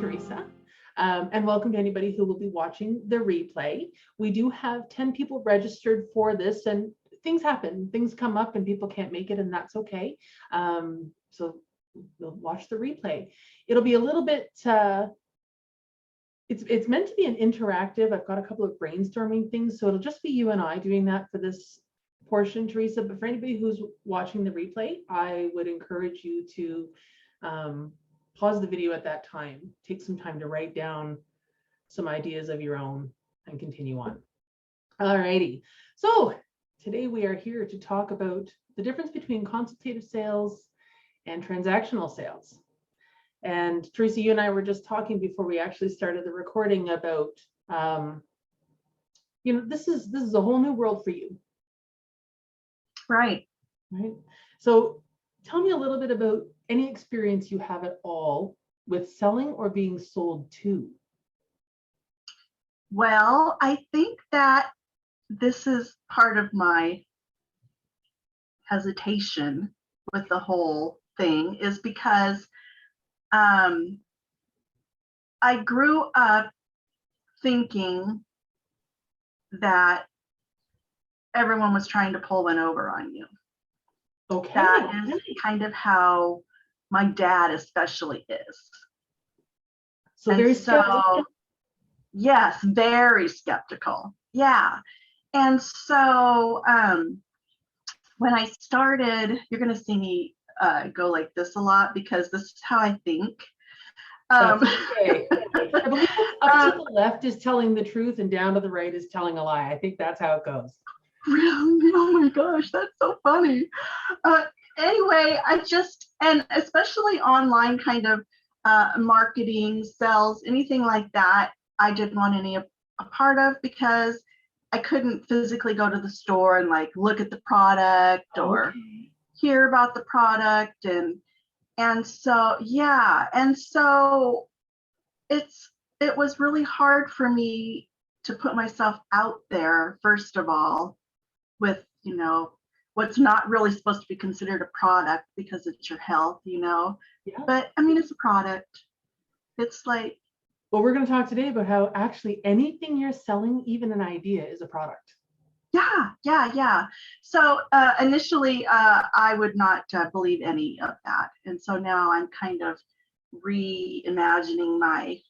Teresa. And welcome to anybody who will be watching the replay. We do have 10 people registered for this, and things happen, things come up and people can't make it, and that's okay. So we'll watch the replay. It'll be a little bit, it's meant to be an interactive. I've got a couple of brainstorming things, so it'll just be you and I doing that for this portion, Teresa. But for anybody who's watching the replay, I would encourage you to pause the video at that time, take some time to write down some ideas of your own and continue on. All righty. So today we are here to talk about the difference between consultative sales and transactional sales. And Teresa, you and I were just talking before we actually started the recording about, this is a whole new world for you. Right. Right. So tell me a little bit about any experience you have at all with selling or being sold to. Well, I think that this is part of my hesitation with the whole thing is because I grew up thinking that everyone was trying to pull one over on you. Okay. That is kind of how my dad especially is. So very skeptical. Yes, very skeptical. Yeah. And so when I started, you're going to see me go like this a lot because this is how I think. That's okay. I believe up to the left is telling the truth and down to the right is telling a lie. I think that's how it goes. Really? Oh my gosh, that's so funny. Anyway, and especially online kind of marketing, sales, anything like that, I didn't want any a part of because I couldn't physically go to the store and like look at the product or hear about the product. And so, yeah. And so it was really hard for me to put myself out there, first of all, with, what's not really supposed to be considered a product because it's your health, Yeah. But I mean, it's a product. It's like. Well, we're going to talk today about how actually anything you're selling, even an idea, is a product. Yeah. So initially, I would not believe any of that. And so now I'm kind of reimagining my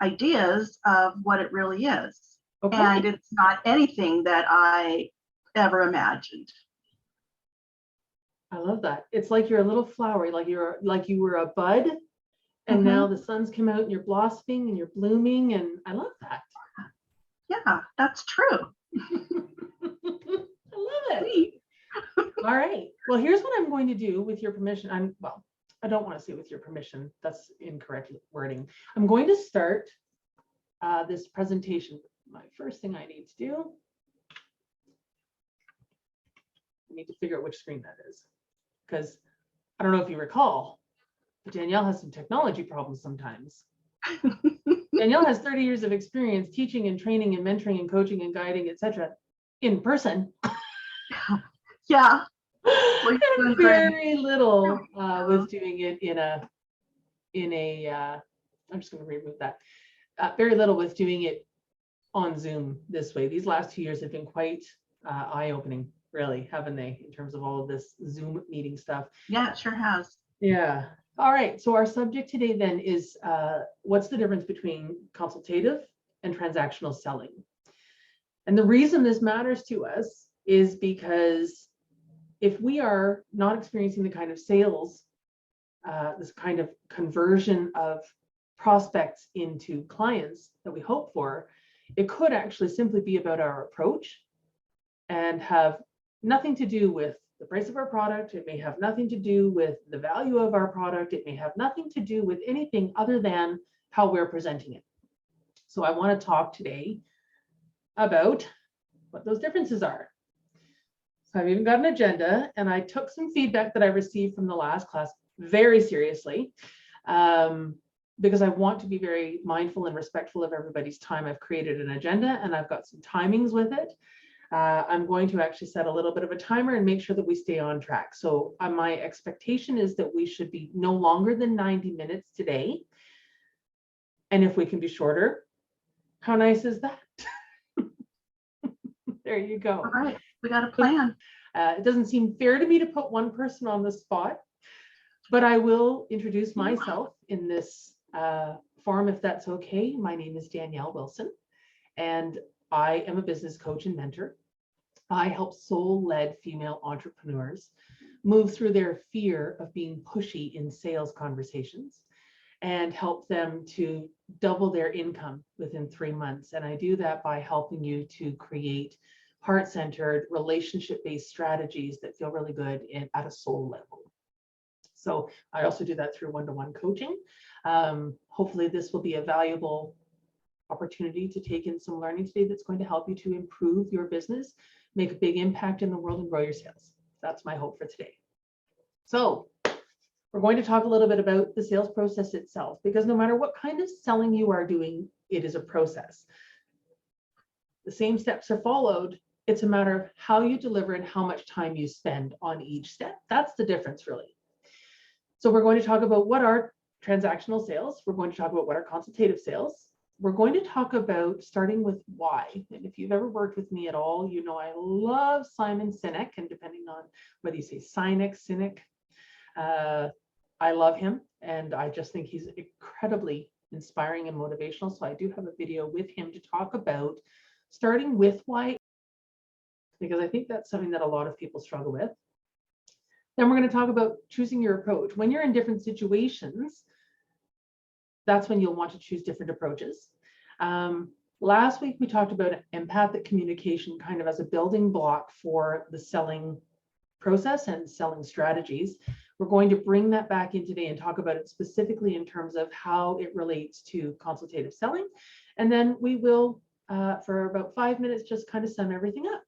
ideas of what it really is. Okay. And it's not anything that I ever imagined. I love that. It's like you're a little flower, like you were a bud, and now the sun's come out and you're blossoming and you're blooming, and I love that. Yeah, that's true. I love it. All right. Well, here's what I'm going to do with your permission. I don't want to say with your permission. That's incorrect wording. I'm going to start this presentation. My first thing I need to do, I need to figure out which screen that is, because I don't know if you recall, but Danielle has some technology problems sometimes. Danielle has 30 years of experience teaching and training and mentoring and coaching and guiding, etc., in person. Yeah. And very little with doing it in a I'm just going to remove that. Very little with doing it on Zoom this way. These last 2 years have been quite eye-opening, really, haven't they, in terms of all of this Zoom meeting stuff? Yeah, it sure has. Yeah. All right. So our subject today then is what's the difference between consultative and transactional selling? And the reason this matters to us is because if we are not experiencing the kind of sales, this kind of conversion of prospects into clients that we hope for, it could actually simply be about our approach and have nothing to do with the price of our product. It may have nothing to do with the value of our product. It may have nothing to do with anything other than how we're presenting it. So I want to talk today about what those differences are. So I've even got an agenda, and I took some feedback that I received from the last class very seriously, because I want to be very mindful and respectful of everybody's time. I've created an agenda and I've got some timings with it. I'm going to actually set a little bit of a timer and make sure that we stay on track. So my expectation is that we should be no longer than 90 minutes today. And if we can be shorter, how nice is that? There you go. All right, we got a plan. It doesn't seem fair to me to put one person on the spot, but I will introduce myself in this forum if that's okay. My name is Danielle Wilson, and I am a business coach and mentor. I help soul-led female entrepreneurs move through their fear of being pushy in sales conversations and help them to double their income within 3 months. And I do that by helping you to create heart-centered, relationship-based strategies that feel really good at a soul level. So I also do that through one-to-one coaching. Hopefully this will be a valuable opportunity to take in some learning today that's going to help you to improve your business, make a big impact in the world, and grow your sales. That's my hope for today. So we're going to talk a little bit about the sales process itself, because no matter what kind of selling you are doing, it is a process. The same steps are followed. It's a matter of how you deliver and how much time you spend on each step. That's the difference, really. So we're going to talk about what are transactional sales. We're going to talk about what are consultative sales. We're going to talk about starting with why. And if you've ever worked with me at all, you know I love Simon Sinek, and depending on whether you say Sinek, Sinek, I love him, and I just think he's incredibly inspiring and motivational. So I do have a video with him to talk about starting with why, because I think that's something that a lot of people struggle with. Then we're going to talk about choosing your approach. When you're in different situations, that's when you'll want to choose different approaches. Last week, we talked about empathic communication kind of as a building block for the selling process and selling strategies. We're going to bring that back in today and talk about it specifically in terms of how it relates to consultative selling. And then we will, for about 5 minutes, just kind of sum everything up.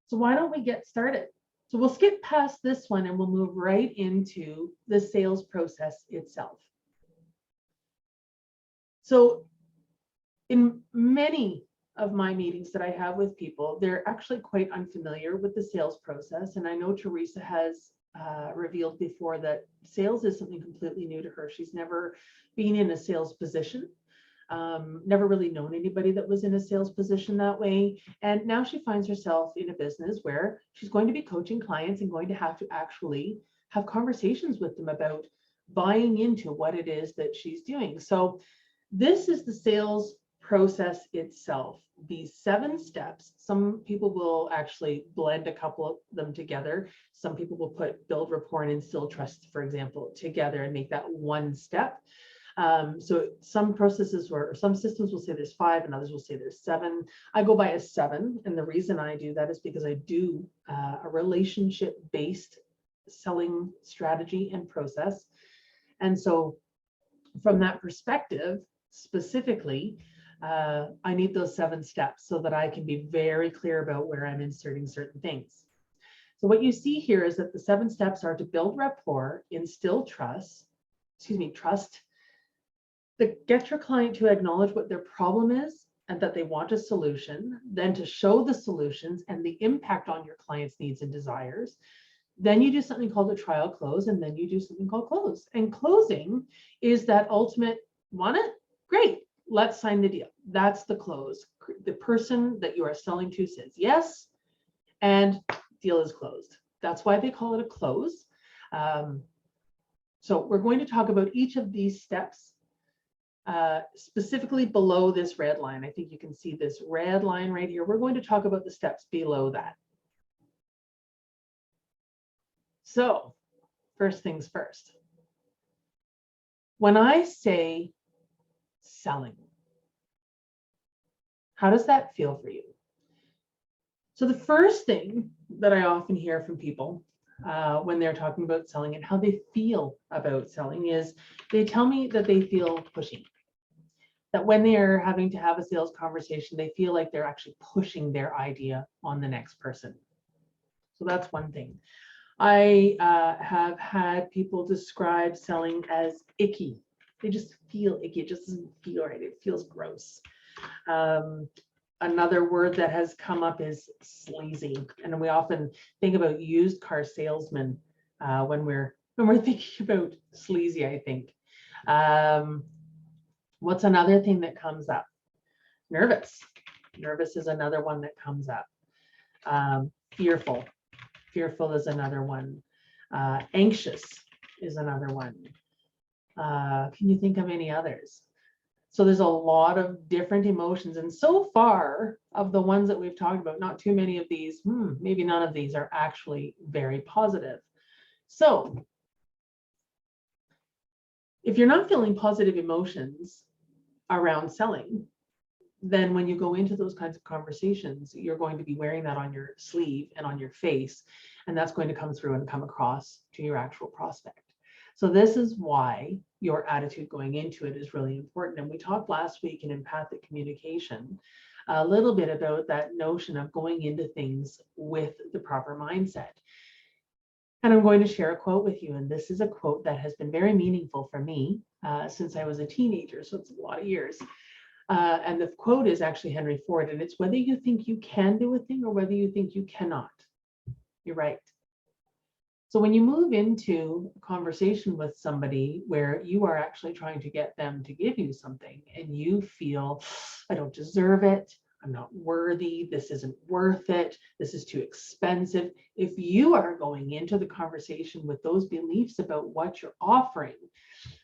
So why don't we get started? So we'll skip past this one and we'll move right into the sales process itself. So in many of my meetings that I have with people, they're actually quite unfamiliar with the sales process. And I know Teresa has revealed before that sales is something completely new to her. She's never been in a sales position, never really known anybody that was in a sales position that way. And now she finds herself in a business where she's going to be coaching clients and going to have to actually have conversations with them about buying into what it is that she's doing. So this is the sales process itself, these 7 steps. Some people will actually blend a couple of them together. Some people will put build rapport and instill trust, for example, together and make that one step. So some processes or some systems will say there's 5 and others will say there's 7. I go by a 7. And the reason I do that is because I do a relationship-based selling strategy and process. And so from that perspective, specifically, I need those 7 steps so that I can be very clear about where I'm inserting certain things. So what you see here is that the 7 steps are to build rapport, instill trust, to get your client to acknowledge what their problem is and that they want a solution, then to show the solutions and the impact on your client's needs and desires. Then you do something called a trial close, and then you do something called close. And closing is that ultimate, want it? Great, let's sign the deal. That's the close. The person that you are selling to says yes, and deal is closed. That's why they call it a close. So we're going to talk about each of these steps specifically below this red line. I think you can see this red line right here. We're going to talk about the steps below that. So first things first. When I say selling, how does that feel for you? So the first thing that I often hear from people when they're talking about selling and how they feel about selling is they tell me that they feel pushy. That when they're having to have a sales conversation, they feel like they're actually pushing their idea on the next person. So that's one thing. I have had people describe selling as icky. They just feel icky. It just doesn't feel right. It feels gross. Another word that has come up is sleazy. And we often think about used car salesmen when we're thinking about sleazy, I think. What's another thing that comes up? Nervous. Nervous is another one that comes up. Fearful. Fearful is another one. Anxious is another one. Can you think of any others? So there's a lot of different emotions. And so far of the ones that we've talked about, not too many of these, maybe none of these are actually very positive. So if you're not feeling positive emotions around selling, then when you go into those kinds of conversations, you're going to be wearing that on your sleeve and on your face, and that's going to come through and come across to your actual prospect. So this is why your attitude going into it is really important. And we talked last week in Empathic Communication a little bit about that notion of going into things with the proper mindset. And I'm going to share a quote with you. And this is a quote that has been very meaningful for me since I was a teenager. So it's a lot of years. And the quote is actually Henry Ford, and it's whether you think you can do a thing or whether you think you cannot. You're right. So when you move into a conversation with somebody where you are actually trying to get them to give you something and you feel, I don't deserve it, I'm not worthy, this isn't worth it, this is too expensive. If you are going into the conversation with those beliefs about what you're offering,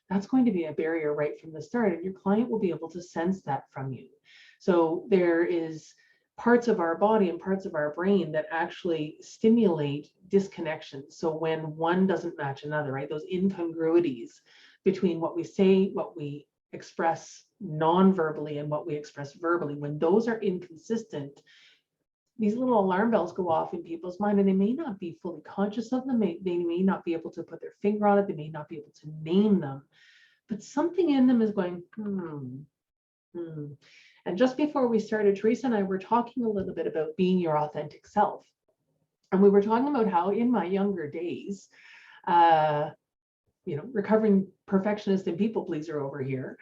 that's going to be a barrier right from the start, and your client will be able to sense that from you. So there is parts of our body and parts of our brain that actually stimulate disconnection. So when one doesn't match another, right? Those incongruities between what we say, what we express non-verbally, and what we express verbally, when those are inconsistent, these little alarm bells go off in people's mind, and they may not be fully conscious of them. They may not be able to put their finger on it. They may not be able to name them, but something in them is going, And just before we started, Teresa and I were talking a little bit about being your authentic self. And we were talking about how in my younger days, recovering perfectionist and people pleaser over here.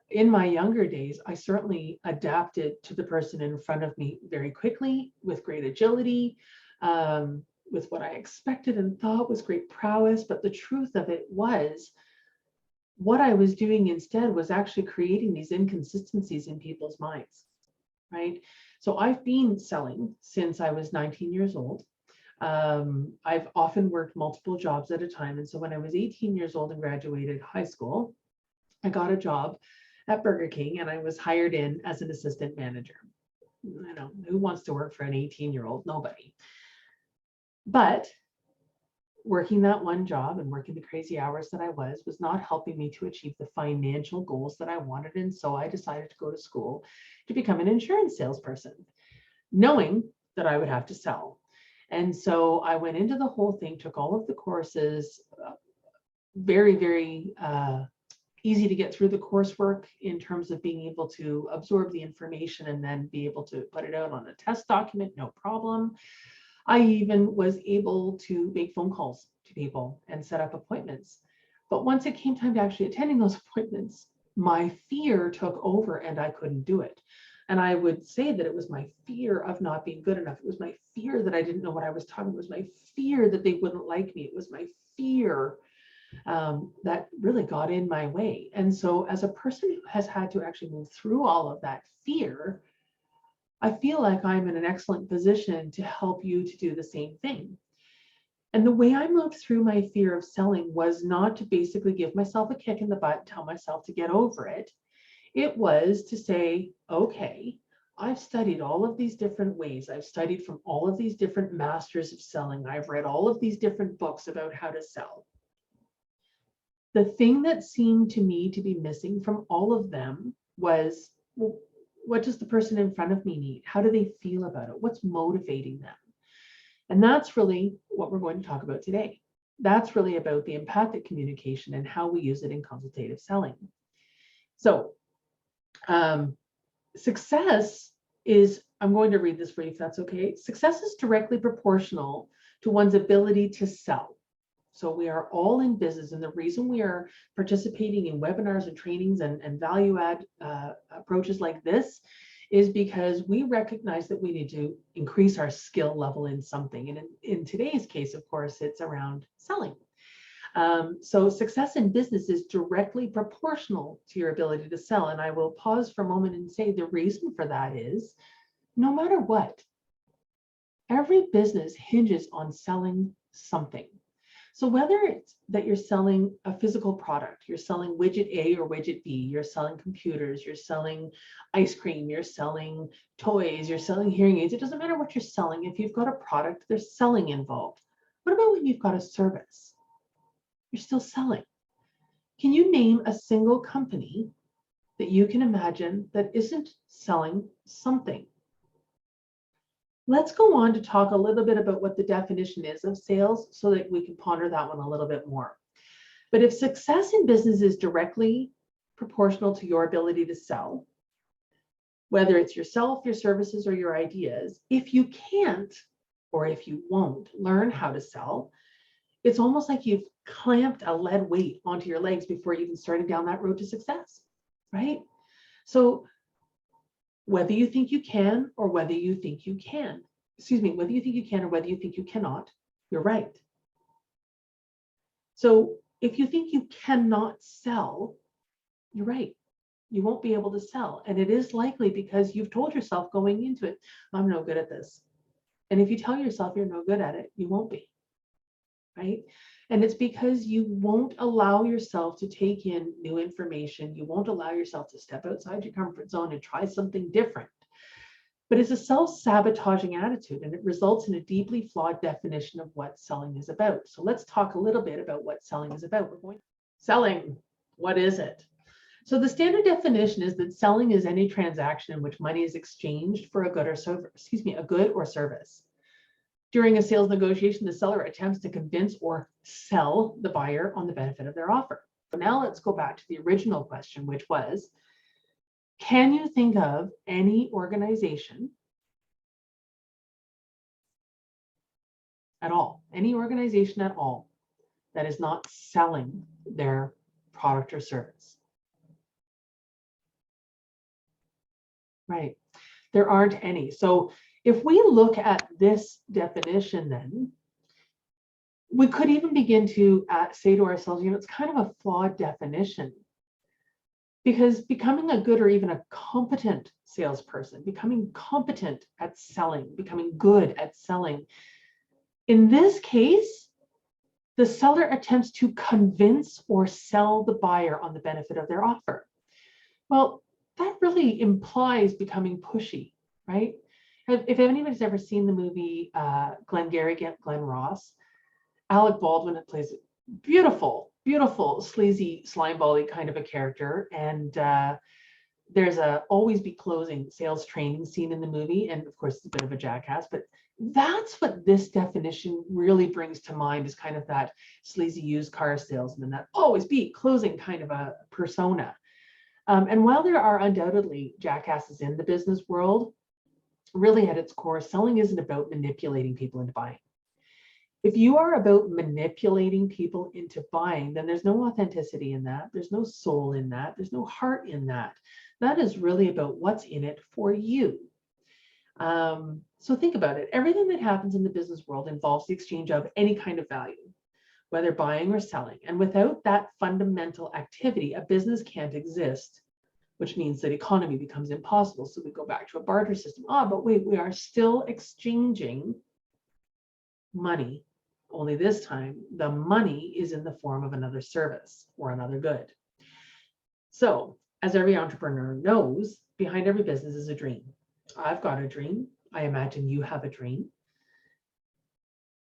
In my younger days, I certainly adapted to the person in front of me very quickly, with great agility, with what I expected and thought was great prowess. But the truth of it was, what I was doing instead was actually creating these inconsistencies in people's minds, right? So I've been selling since I was 19 years old. I've often worked multiple jobs at a time. And so when I was 18 years old and graduated high school, I got a job at Burger King, and I was hired in as an assistant manager. I know, who wants to work for an 18-year-old? Nobody. But working that one job and working the crazy hours that I was not helping me to achieve the financial goals that I wanted. And so I decided to go to school to become an insurance salesperson, knowing that I would have to sell. And so I went into the whole thing, took all of the courses, very, very easy to get through the coursework in terms of being able to absorb the information and then be able to put it out on a test document, no problem. I even was able to make phone calls to people and set up appointments. But once it came time to actually attending those appointments, my fear took over and I couldn't do it. And I would say that it was my fear of not being good enough. It was my fear that I didn't know what I was talking about. It was my fear that they wouldn't like me. It was my fear that really got in my way. And so as a person who has had to actually move through all of that fear, I feel like I'm in an excellent position to help you to do the same thing. And the way I moved through my fear of selling was not to basically give myself a kick in the butt, tell myself to get over it. It was to say, okay, I've studied all of these different ways. I've studied from all of these different masters of selling. I've read all of these different books about how to sell. The thing that seemed to me to be missing from all of them was, well, what does the person in front of me need? How do they feel about it? What's motivating them? And that's really what we're going to talk about today. That's really about the empathic communication and how we use it in consultative selling. So success is, I'm going to read this for you if that's okay. Success is directly proportional to one's ability to sell. So we are all in business, and the reason we are participating in webinars and trainings and value add approaches like this is because we recognize that we need to increase our skill level in something. And in today's case, of course, it's around selling. So success in business is directly proportional to your ability to sell. And I will pause for a moment and say the reason for that is no matter what, every business hinges on selling something. So whether it's that you're selling a physical product, you're selling widget A or widget B, you're selling computers, you're selling ice cream, you're selling toys, you're selling hearing aids, it doesn't matter what you're selling. If you've got a product, there's selling involved. What about when you've got a service? You're still selling. Can you name a single company that you can imagine that isn't selling something? Let's go on to talk a little bit about what the definition is of sales so that we can ponder that one a little bit more. But if success in business is directly proportional to your ability to sell, whether it's yourself, your services, or your ideas, if you can't, or if you won't learn how to sell, it's almost like you've clamped a lead weight onto your legs before you even started down that road to success, right? So whether you think you can or whether you think you can, whether you think you can or whether you think you cannot, you're right. So if you think you cannot sell, you're right. You won't be able to sell. And it is likely because you've told yourself going into it, I'm no good at this. And if you tell yourself you're no good at it, you won't be, right? And it's because you won't allow yourself to take in new information. You won't allow yourself to step outside your comfort zone and try something different. But it's a self-sabotaging attitude, and it results in a deeply flawed definition of what selling is about. So let's talk a little bit about what selling is about. Selling, what is it? So the standard definition is that selling is any transaction in which money is exchanged for a good or service. During a sales negotiation, the seller attempts to convince or sell the buyer on the benefit of their offer. So now let's go back to the original question, which was, can you think of any organization at all, that is not selling their product or service? Right, there aren't any. So if we look at this definition, then we could even begin to say to ourselves, it's kind of a flawed definition, because becoming a good or even a competent salesperson, becoming competent at selling, becoming good at selling, in this case, the seller attempts to convince or sell the buyer on the benefit of their offer. Well, that really implies becoming pushy, right? If anybody's ever seen the movie Glengarry Glen Ross, Alec Baldwin plays a beautiful, sleazy, slimebally kind of a character. And there's a always be closing sales training scene in the movie. And of course, it's a bit of a jackass, but that's what this definition really brings to mind, is kind of that sleazy used car salesman, that always be closing kind of a persona. And while there are undoubtedly jackasses in the business world, really at its core, selling isn't about manipulating people into buying. If you are about manipulating people into buying, then there's no authenticity in that. There's no soul in that. There's no heart in that. That is really about what's in it for you. So think about it. Everything that happens in the business world involves the exchange of any kind of value, whether buying or selling. And without that fundamental activity, a business can't exist, which means that economy becomes impossible. So we go back to a barter system. But wait, we are still exchanging money. Only this time, the money is in the form of another service or another good. So, as every entrepreneur knows, behind every business is a dream. I've got a dream. I imagine you have a dream.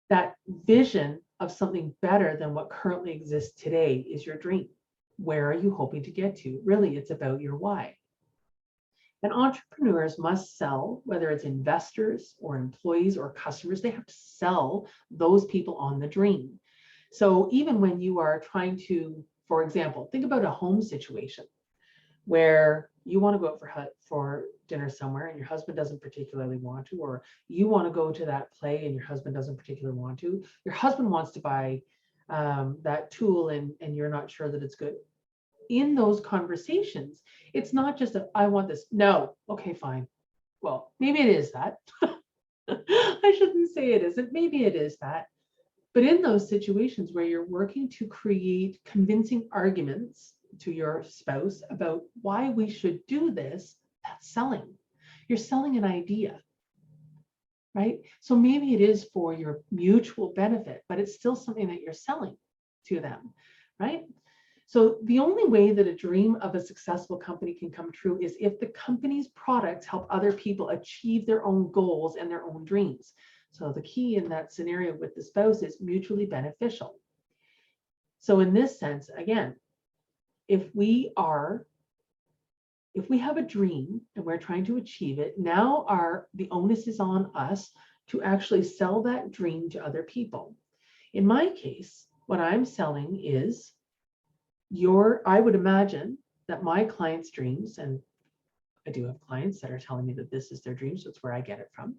That vision of something better than what currently exists today is your dream. Where are you hoping to get to? Really, it's about your why. And entrepreneurs must sell, whether it's investors or employees or customers, they have to sell those people on the dream. So even when you are trying to, for example, think about a home situation where you want to go out for dinner somewhere and your husband doesn't particularly want to, or you want to go to that play and your husband doesn't particularly want to. Your husband wants to buy that tool and you're not sure that it's good. In those conversations, it's not just a, I want this. No, okay, fine. Well, maybe it is that. I shouldn't say it isn't. Maybe it is that. But in those situations where you're working to create convincing arguments to your spouse about why we should do this, that's selling. You're selling an idea, right? So maybe it is for your mutual benefit, but it's still something that you're selling to them, right? So the only way that a dream of a successful company can come true is if the company's products help other people achieve their own goals and their own dreams. So the key in that scenario with the spouse is mutually beneficial. So in this sense, again, if we have a dream and we're trying to achieve it, now the onus is on us to actually sell that dream to other people. In my case, what I'm selling is I would imagine that my clients' dreams, and I do have clients that are telling me that this is their dream, so it's where I get it from.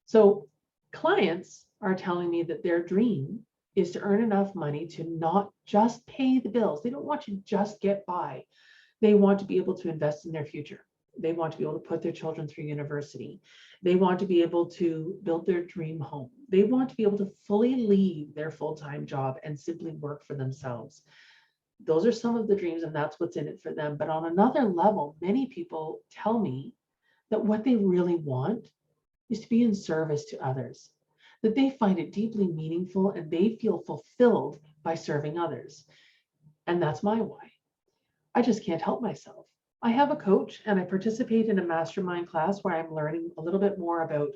So clients are telling me that their dream is to earn enough money to not just pay the bills. They don't want to just get by. They want to be able to invest in their future. They want to be able to put their children through university. They want to be able to build their dream home. They want to be able to fully leave their full-time job and simply work for themselves. Those are some of the dreams, and that's what's in it for them. But on another level, many people tell me that what they really want is to be in service to others, that they find it deeply meaningful and they feel fulfilled by serving others. And that's my why. I just can't help myself. I have a coach and I participate in a mastermind class where I'm learning a little bit more about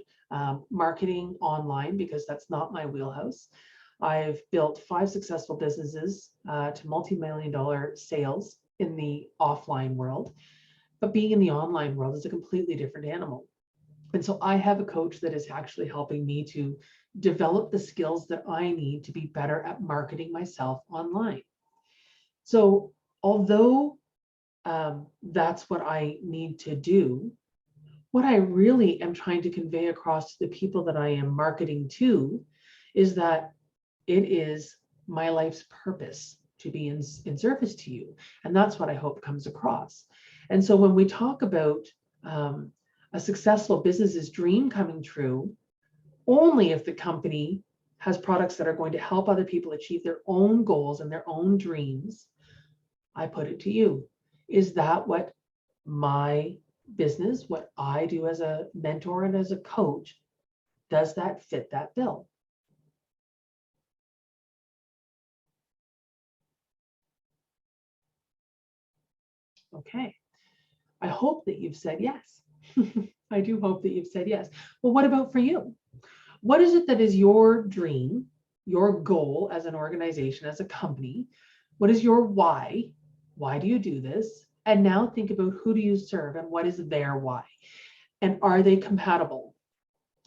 marketing online, because that's not my wheelhouse. I've built 5 successful businesses to multi-million-dollar sales in the offline world, but being in the online world is a completely different animal. And so I have a coach that is actually helping me to develop the skills that I need to be better at marketing myself online. So although that's what I need to do, what I really am trying to convey across to the people that I am marketing to is that it is my life's purpose to be in service to you. And that's what I hope comes across. And so when we talk about a successful business's dream coming true, only if the company has products that are going to help other people achieve their own goals and their own dreams, I put it to you, is that what my business, what I do as a mentor and as a coach, does that fit that bill? Okay, I hope that you've said yes. I do hope that you've said yes. Well, what about for you? What is it that is your dream, your goal as an organization, as a company? What is your why? Why do you do this? And now think about who do you serve and what is their why? And are they compatible?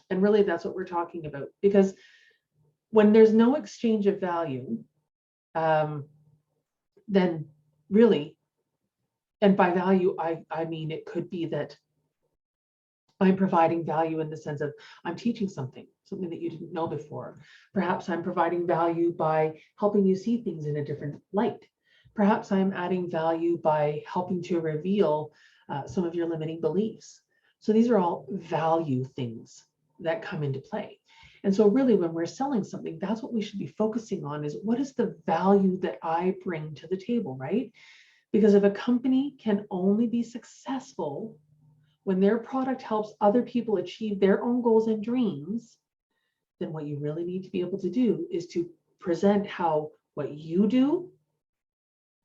And really, that's what we're talking about. Because when there's no exchange of value, then really, and by value, I mean, it could be that I'm providing value in the sense of I'm teaching something that you didn't know before. Perhaps I'm providing value by helping you see things in a different light. Perhaps I'm adding value by helping to reveal some of your limiting beliefs. So these are all value things that come into play. And so really, when we're selling something, that's what we should be focusing on, is what is the value that I bring to the table, right? Because if a company can only be successful when their product helps other people achieve their own goals and dreams, then what you really need to be able to do is to present how what you do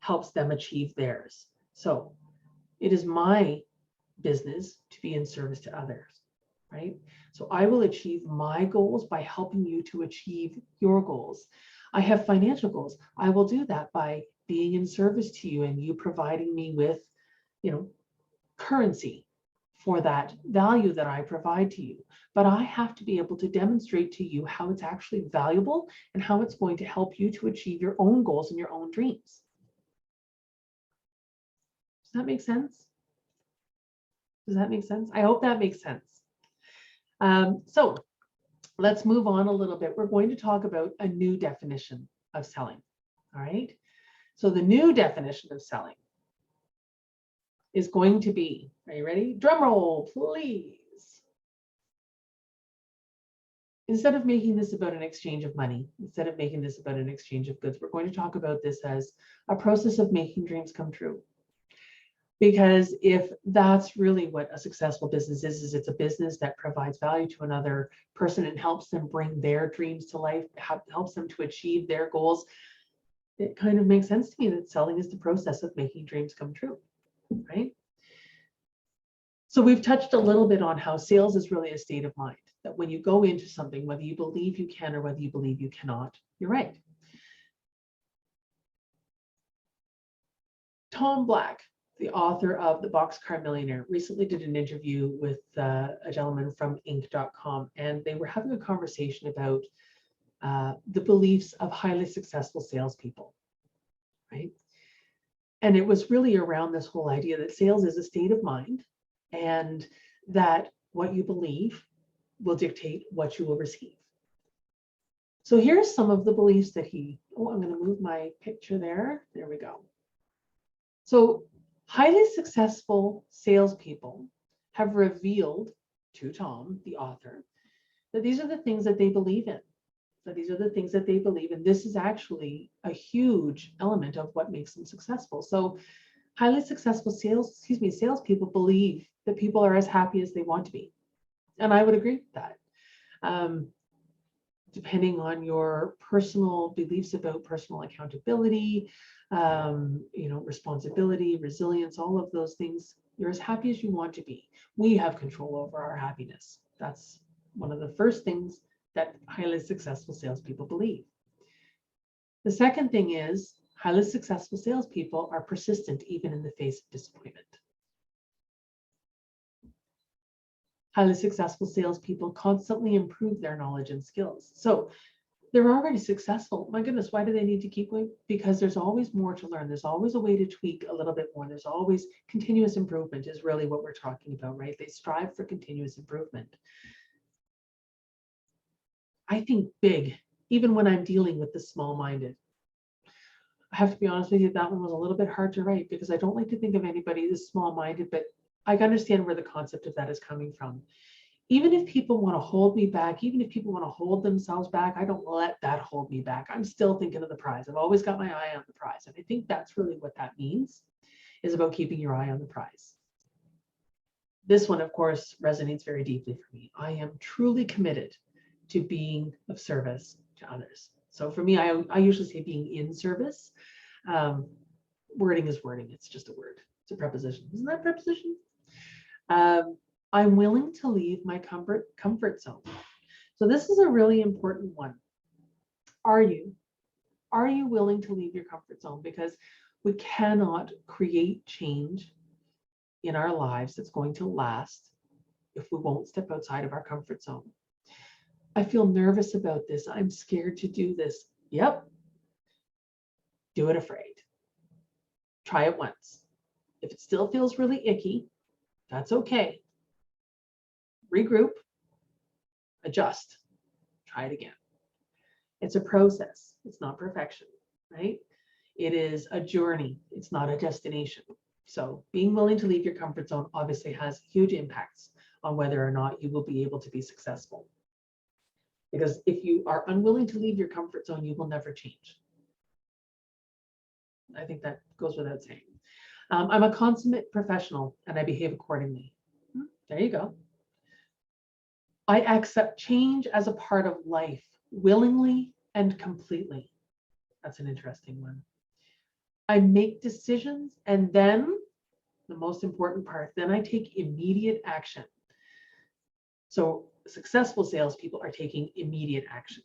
helps them achieve theirs. So it is my business to be in service to others, right? So I will achieve my goals by helping you to achieve your goals. I have financial goals. I will do that by being in service to you and you providing me with, currency for that value that I provide to you. But I have to be able to demonstrate to you how it's actually valuable and how it's going to help you to achieve your own goals and your own dreams. Does that make sense? Does that make sense? I hope that makes sense. So let's move on a little bit. We're going to talk about a new definition of selling. All right. So the new definition of selling is going to be, are you ready? Drum roll, please. instead of making this about an exchange of money, instead of making this about an exchange of goods, we're going to talk about this as a process of making dreams come true. Because if that's really what a successful business is it's a business that provides value to another person and helps them bring their dreams to life, helps them to achieve their goals, it kind of makes sense to me that selling is the process of making dreams come true, right? So we've touched a little bit on how sales is really a state of mind, that when you go into something, whether you believe you can or whether you believe you cannot, you're right. Tom Black, the author of The Boxcar Millionaire, recently did an interview with a gentleman from Inc.com, and they were having a conversation about the beliefs of highly successful salespeople, right? And it was really around this whole idea that sales is a state of mind, and that what you believe will dictate what you will receive. So here's some of the beliefs that I'm going to move my picture there. There we go. So highly successful salespeople have revealed to Tom, the author, that these are the things that they believe in. That these are the things that they believe in. This is actually a huge element of what makes them successful. So highly successful salespeople believe that people are as happy as they want to be. And I would agree with that. Depending on your personal beliefs about personal accountability, responsibility, resilience, all of those things, you're as happy as you want to be. We have control over our happiness. That's one of the first things that highly successful salespeople believe. The second thing is highly successful salespeople are persistent even in the face of disappointment. Highly successful salespeople constantly improve their knowledge and skills. So they're already successful. My goodness, why do they need to keep going? Because there's always more to learn. There's always a way to tweak a little bit more. There's always continuous improvement is really what we're talking about, right? They strive for continuous improvement. I think big, even when I'm dealing with the small-minded. I have to be honest with you, that one was a little bit hard to write because I don't like to think of anybody as small-minded, but I understand where the concept of that is coming from. Even if people want to hold me back, even if people want to hold themselves back, I don't let that hold me back. I'm still thinking of the prize. I've always got my eye on the prize. And I think that's really what that means, is about keeping your eye on the prize. This one, of course, resonates very deeply for me. I am truly committed to being of service to others. So for me, I usually say being in service. Wording is wording. It's just a word. It's a preposition. Isn't that a preposition? I'm willing to leave my comfort zone. So this is a really important one. Are you willing to leave your comfort zone? Because we cannot create change in our lives that's going to last if we won't step outside of our comfort zone. I feel nervous about this. I'm scared to do this. Yep. Do it afraid. Try it once. If it still feels really icky, that's okay. Regroup, adjust, try it again. It's a process. It's not perfection, right? It is a journey. It's not a destination. So being willing to leave your comfort zone obviously has huge impacts on whether or not you will be able to be successful. Because if you are unwilling to leave your comfort zone, you will never change. I think that goes without saying. I'm a consummate professional and I behave accordingly. There you go. I accept change as a part of life willingly and completely. That's an interesting one. I make decisions and then, the most important part, then I take immediate action. So successful salespeople are taking immediate action.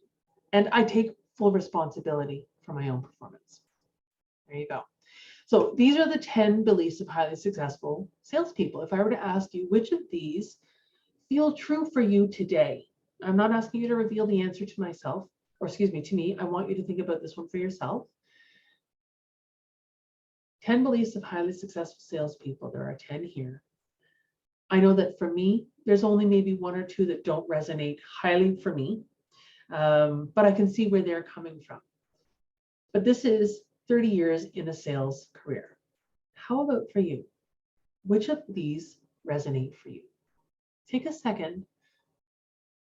And I take full responsibility for my own performance. There you go. So these are the 10 beliefs of highly successful salespeople. If I were to ask you which of these feel true for you today, I'm not asking you to reveal the answer to myself, or excuse me, to me. I want you to think about this one for yourself. 10 beliefs of highly successful salespeople. There are 10 here. I know that for me, there's only maybe one or two that don't resonate highly for me, but I can see where they're coming from. But this is 30 years in a sales career. How about for you? Which of these resonate for you? Take a second,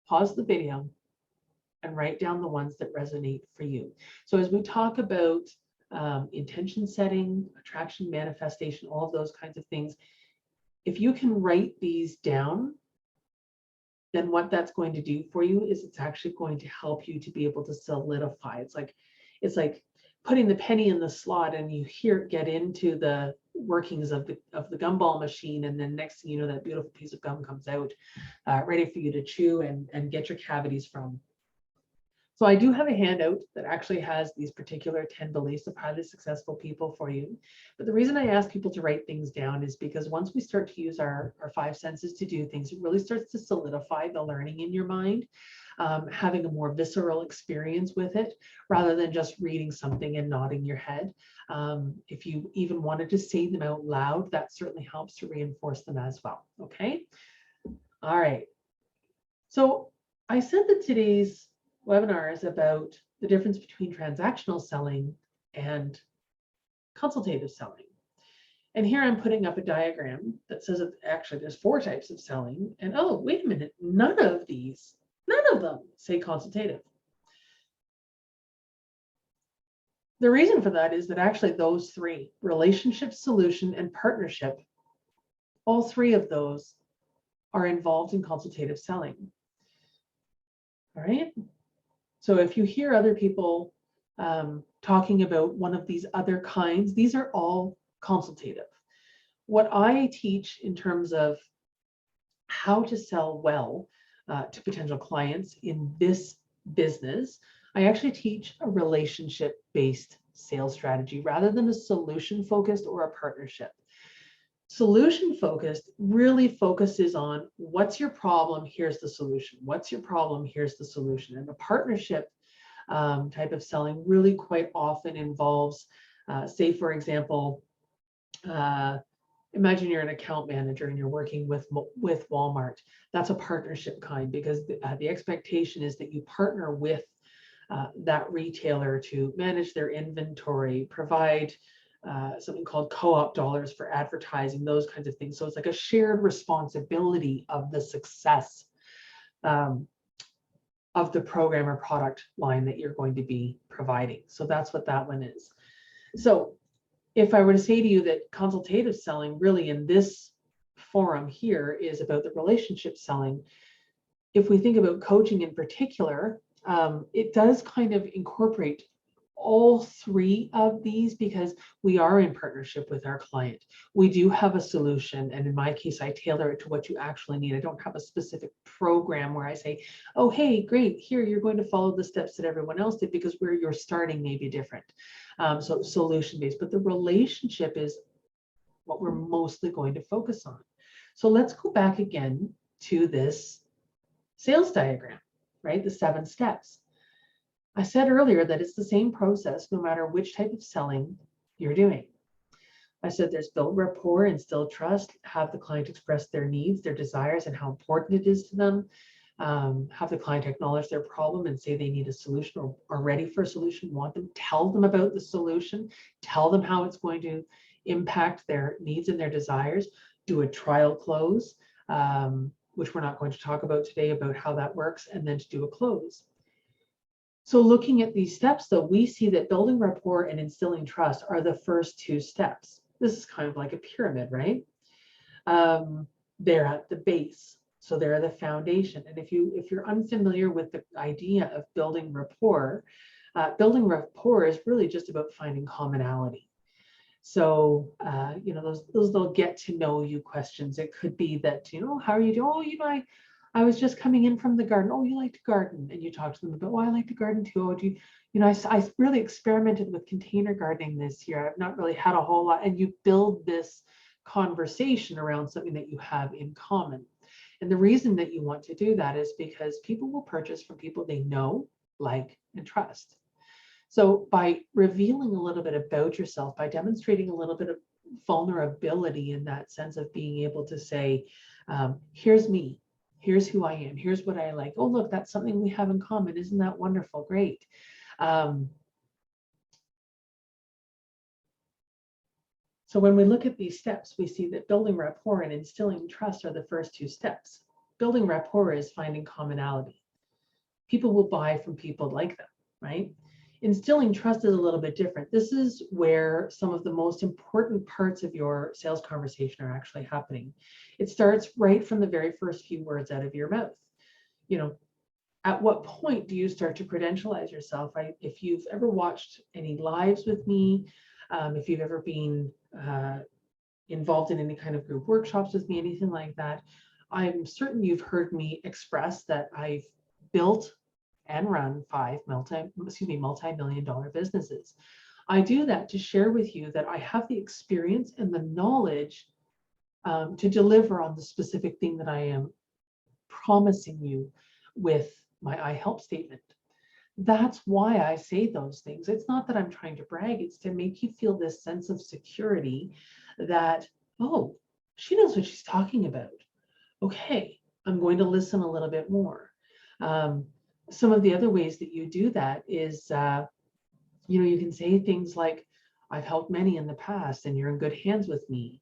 pause the video, and write down the ones that resonate for you. So as we talk about intention setting, attraction, manifestation, all of those kinds of things, if you can write these down, then what that's going to do for you is it's actually going to help you to be able to solidify. It's like putting the penny in the slot, and you hear it get into the workings of the gumball machine, and then next thing you know, that beautiful piece of gum comes out, ready for you to chew and get your cavities from. So I do have a handout that actually has these particular 10 beliefs of highly successful people for you. But the reason I ask people to write things down is because once we start to use our five senses to do things, it really starts to solidify the learning in your mind, having a more visceral experience with it, rather than just reading something and nodding your head. If you even wanted to say them out loud, that certainly helps to reinforce them as well. Okay. All right. So I said that today's webinar is about the difference between transactional selling and consultative selling. And here I'm putting up a diagram that says that actually there's 4 types of selling. And oh, wait a minute, none of them say consultative. The reason for that is that actually those 3, relationship, solution, and partnership, all 3 of those are involved in consultative selling. All right. So if you hear other people talking about one of these other kinds, these are all consultative. What I teach in terms of how to sell well to potential clients in this business, I actually teach a relationship-based sales strategy rather than a solution-focused or a partnership. Solution-focused really focuses on what's your problem, here's the solution. What's your problem, here's the solution. And the partnership type of selling really quite often involves, say, for example, imagine you're an account manager and you're working with Walmart. That's a partnership kind, because the expectation is that you partner with that retailer to manage their inventory, provide something called co-op dollars for advertising, those kinds of things. So it's like a shared responsibility of the success of the program or product line that you're going to be providing. So that's what that one is. So if I were to say to you that consultative selling really in this forum here is about the relationship selling, if we think about coaching in particular, it does kind of incorporate all 3 of these, because we are in partnership with our client. We do have a solution, and in my case, I tailor it to what you actually need. I don't have a specific program where I say, oh, hey, great, here, you're going to follow the steps that everyone else did, because where you're starting may be different. So solution-based, but the relationship is what we're mostly going to focus on. So let's go back again to this sales diagram, right? The 7 steps. I said earlier that it's the same process no matter which type of selling you're doing. I said there's build rapport, instill trust, have the client express their needs, their desires, and how important it is to them. Have the client acknowledge their problem and say they need a solution or are ready for a solution, want them, tell them about the solution, tell them how it's going to impact their needs and their desires, do a trial close, which we're not going to talk about today about how that works, and then to do a close. So looking at these steps, though, we see that building rapport and instilling trust are the first 2 steps. This is kind of like a pyramid, right? They're at the base, so they're the foundation. And if you're unfamiliar with the idea of building rapport is really just about finding commonality. So you know, those little get to know you questions. It could be that, you know, how are you doing? Oh, you know, I was just coming in from the garden. Oh, you like to garden, and you talk to them about, oh, I like to garden too. Oh, do you, you know, I really experimented with container gardening this year. I've not really had a whole lot. And you build this conversation around something that you have in common. And the reason that you want to do that is because people will purchase from people they know, like, and trust. So by revealing a little bit about yourself, by demonstrating a little bit of vulnerability in that sense of being able to say, here's me. Here's who I am. Here's what I like. Oh, look, that's something we have in common. Isn't that wonderful? Great. So when we look at these steps, we see that building rapport and instilling trust are the first 2 steps. Building rapport is finding commonality. people will buy from people like them, right? Instilling trust is a little bit different. This is where some of the most important parts of your sales conversation are actually happening. It starts right from the very first few words out of your mouth. At what point do you start to credentialize yourself? If you've ever watched any lives with me, if you've ever been involved in any kind of group workshops with me, anything like that, I'm certain you've heard me express that I've built and run 5 multi-million-dollar businesses. I do that to share with you that I have the experience and the knowledge to deliver on the specific thing that I am promising you with my I help statement. That's why I say those things. It's not that I'm trying to brag, it's to make you feel this sense of security that, oh, she knows what she's talking about. Okay, I'm going to listen a little bit more. Some of the other ways that you do that is, you can say things like, I've helped many in the past and you're in good hands with me.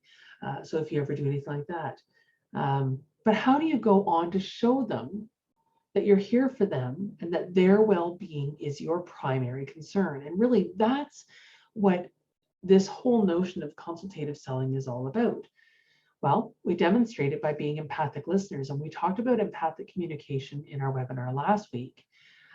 So if you ever do anything like that. But how do you go on to show them that you're here for them and that their well-being is your primary concern? And really, that's what this whole notion of consultative selling is all about. Well, we demonstrate it by being empathic listeners, and we talked about empathic communication in our webinar last week.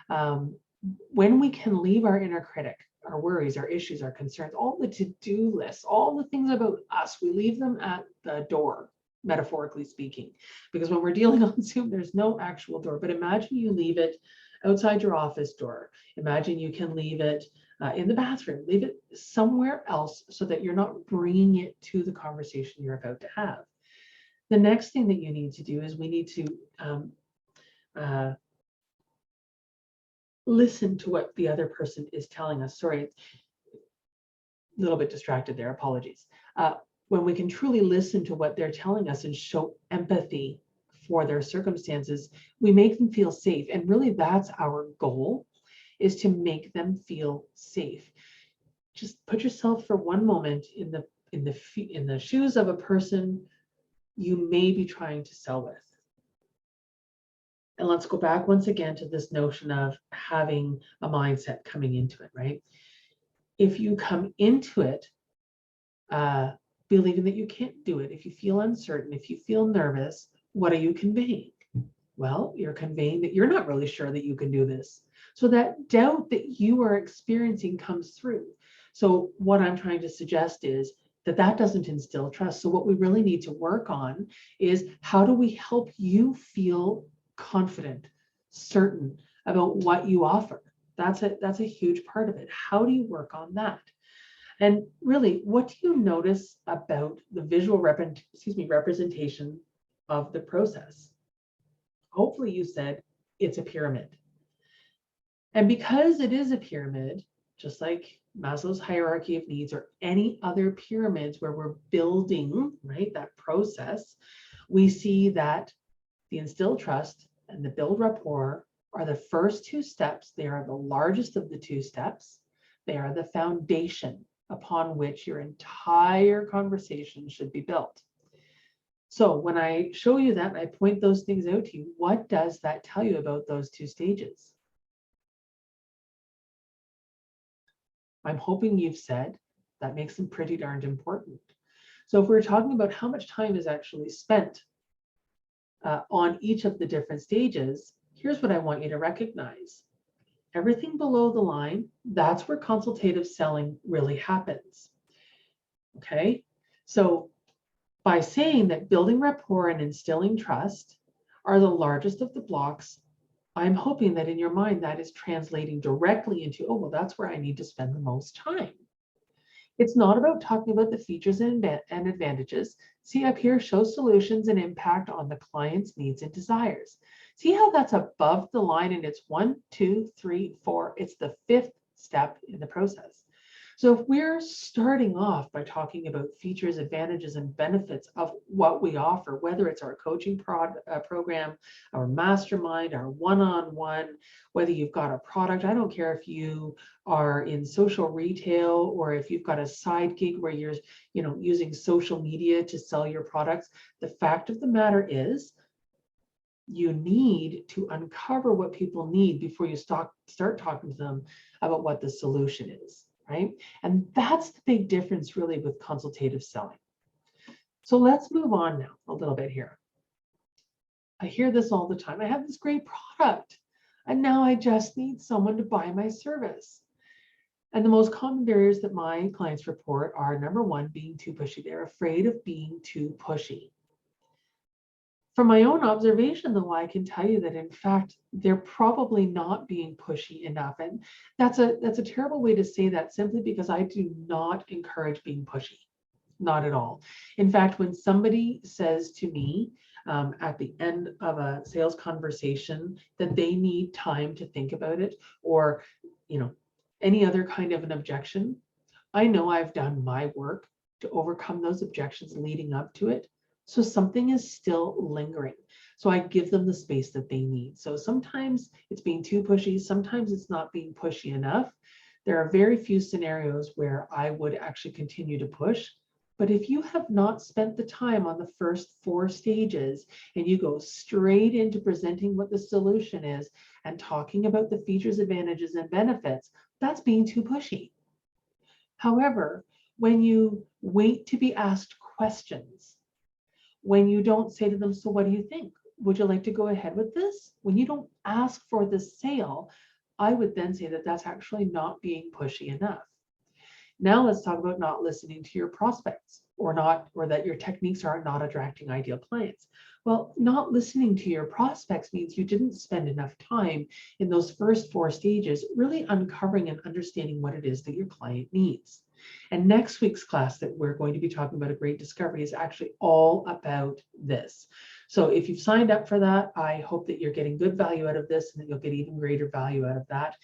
When we can leave our inner critic, our worries, our issues, our concerns, all the to-do lists, all the things about us, we leave them at the door, metaphorically speaking, because when we're dealing on Zoom, there's no actual door. But imagine you leave it outside your office door. Imagine you can leave it in the bathroom, leave it somewhere else so that you're not bringing it to the conversation you're about to have. The next thing that you need to do is we need to listen to what the other person is telling us. Sorry, a little bit distracted there, apologies. When we can truly listen to what they're telling us and show empathy for their circumstances, we make them feel safe. And really that's our goal, is to make them feel safe. Just put yourself for one moment in the shoes of a person you may be trying to sell with. And let's go back once again to this notion of having a mindset coming into it, right? If you come into it believing that you can't do it, if you feel uncertain, if you feel nervous, what are you conveying? Well, you're conveying that you're not really sure that you can do this. So that doubt that you are experiencing comes through. So what I'm trying to suggest is that doesn't instill trust. So what we really need to work on is, how do we help you feel confident, certain about what you offer? That's a huge part of it. How do you work on that? And really, what do you notice about the visual representation of the process? Hopefully you said it's a pyramid. And because it is a pyramid, just like Maslow's hierarchy of needs or any other pyramids where we're building, right, that process, we see that the instill trust and the build rapport are the first two steps. They are the largest of the two steps. They are the foundation upon which your entire conversation should be built. So when I show you that and I point those things out to you, what does that tell you about those two stages? I'm hoping you've said that makes them pretty darned important. So if we're talking about how much time is actually spent on each of the different stages, here's what I want you to recognize. Everything below the line, that's where consultative selling really happens. Okay, so by saying that building rapport and instilling trust are the largest of the blocks, I'm hoping that in your mind that is translating directly into, oh, well, that's where I need to spend the most time. It's not about talking about the features and advantages. See up here, show solutions and impact on the client's needs and desires. See how that's above the line, and it's 1, 2, 3, 4. It's the 5th step in the process. So if we're starting off by talking about features, advantages, and benefits of what we offer, whether it's our coaching program, our mastermind, our one-on-one, whether you've got a product, I don't care if you are in social retail or if you've got a side gig where you're using social media to sell your products. The fact of the matter is you need to uncover what people need before you start talking to them about what the solution is, right? And that's the big difference really with consultative selling. So let's move on now a little bit here. I hear this all the time. I have this great product, and now I just need someone to buy my service. And the most common barriers that my clients report are, number one, being too pushy. They're afraid of being too pushy. From my own observation, though, I can tell you that in fact, they're probably not being pushy enough. And that's a terrible way to say that, simply because I do not encourage being pushy. Not at all. In fact, when somebody says to me at the end of a sales conversation that they need time to think about it, or any other kind of an objection, I know I've done my work to overcome those objections leading up to it. So something is still lingering. So I give them the space that they need. So sometimes it's being too pushy. Sometimes it's not being pushy enough. There are very few scenarios where I would actually continue to push. But if you have not spent the time on the first 4 stages and you go straight into presenting what the solution is and talking about the features, advantages, and benefits, that's being too pushy. However, when you wait to be asked questions, when you don't say to them, so what do you think? Would you like to go ahead with this? When you don't ask for the sale, I would then say that that's actually not being pushy enough. Now let's talk about not listening to your prospects, or that your techniques are not attracting ideal clients. Well, not listening to your prospects means you didn't spend enough time in those first 4 stages really uncovering and understanding what it is that your client needs. And next week's class that we're going to be talking about, a great discovery, is actually all about this. So if you've signed up for that, I hope that you're getting good value out of this and that you'll get even greater value out of that.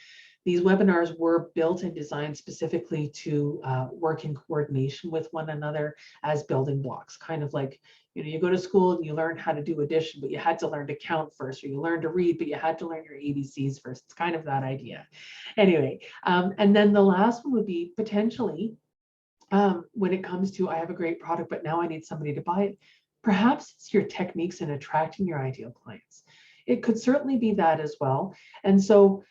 These webinars were built and designed specifically to work in coordination with one another as building blocks, kind of like, you go to school and you learn how to do addition, but you had to learn to count first, or you learned to read, but you had to learn your ABCs first. It's kind of that idea. Anyway, and then the last one would be potentially when it comes to, I have a great product, but now I need somebody to buy it. Perhaps it's your techniques in attracting your ideal clients. It could certainly be that as well. And so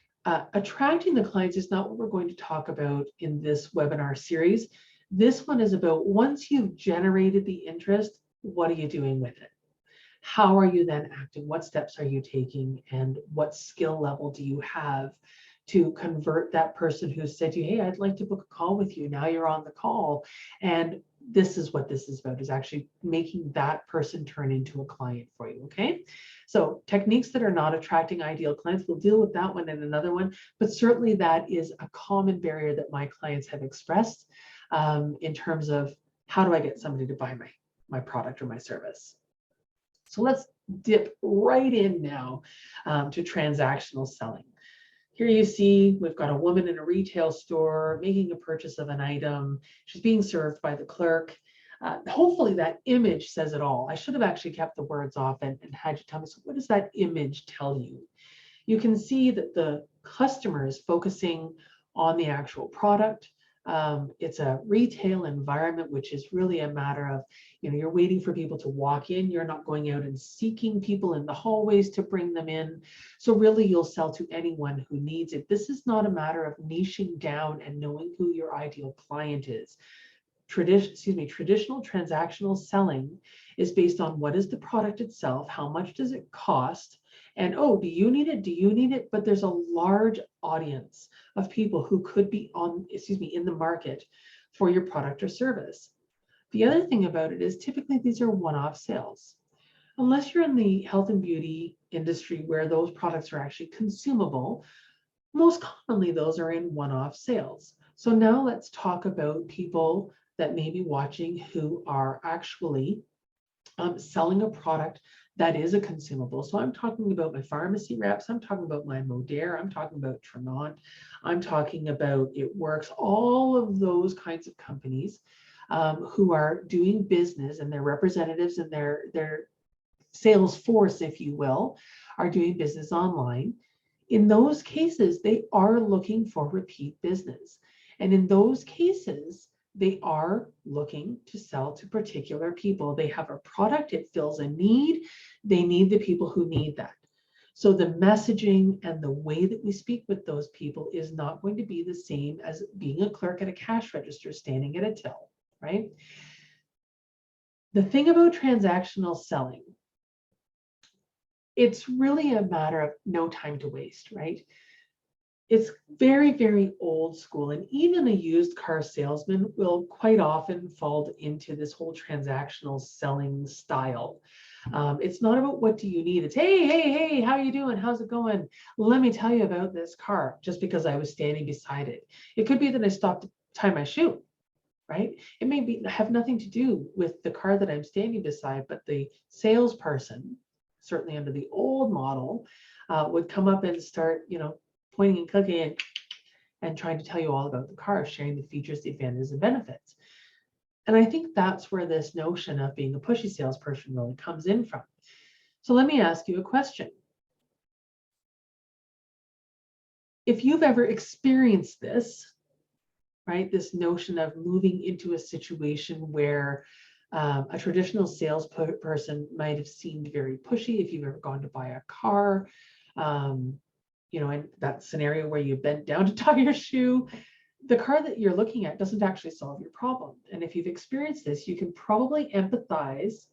attracting the clients is not what we're going to talk about in this webinar series. This one is about, once you've generated the interest, what are you doing with it? How are you then acting? What steps are you taking? And what skill level do you have to convert that person who said to you, hey, I'd like to book a call with you. Now you're on the call. And this is what this is about, is actually making that person turn into a client for you, okay? So techniques that are not attracting ideal clients, we'll deal with that one in another one, but certainly that is a common barrier that my clients have expressed in terms of, how do I get somebody to buy my product or my service? So let's dip right in now to transactional selling. Here you see we've got a woman in a retail store making a purchase of an item. She's being served by the clerk. Hopefully that image says it all. I should have actually kept the words off and had you tell me, so what does that image tell you? You can see that the customer is focusing on the actual product. It's a retail environment, which is really a matter of, you're waiting for people to walk in. You're not going out and seeking people in the hallways to bring them in. So really, you'll sell to anyone who needs it. This is not a matter of niching down and knowing who your ideal client is. Traditional transactional selling is based on, what is the product itself? How much does it cost? And, oh, do you need it? Do you need it? But there's a large audience of people who could be in the market for your product or service. The other thing about it is, typically these are one-off sales. Unless you're in the health and beauty industry where those products are actually consumable, most commonly those are in one-off sales. So now let's talk about people that may be watching who are actually selling a product that is a consumable. So I'm talking about my pharmacy reps, I'm talking about my Modere, I'm talking about Tremont, I'm talking about It Works, all of those kinds of companies who are doing business, and their representatives and their sales force, if you will, are doing business online. In those cases, they are looking for repeat business. And in those cases, they are looking to sell to particular people. They have a product, it fills a need. They need the people who need that. So the messaging and the way that we speak with those people is not going to be the same as being a clerk at a cash register standing at a till, right? The thing about transactional selling, it's really a matter of no time to waste, right? It's very, very old school. And even a used car salesman will quite often fall into this whole transactional selling style. It's not about what do you need. It's, hey, how you doing? How's it going? Let me tell you about this car, just because I was standing beside it. It could be that I stopped to tie my shoe, right? It may have nothing to do with the car that I'm standing beside, but the salesperson, certainly under the old model, would come up and start, pointing and clicking and trying to tell you all about the car, sharing the features, the advantages and benefits. And I think that's where this notion of being a pushy salesperson really comes in from. So let me ask you a question. If you've ever experienced this, right, this notion of moving into a situation where a traditional salesperson might have seemed very pushy, if you've ever gone to buy a car, in that scenario where you bent down to tie your shoe, the car that you're looking at doesn't actually solve your problem. And if you've experienced this, you can probably empathize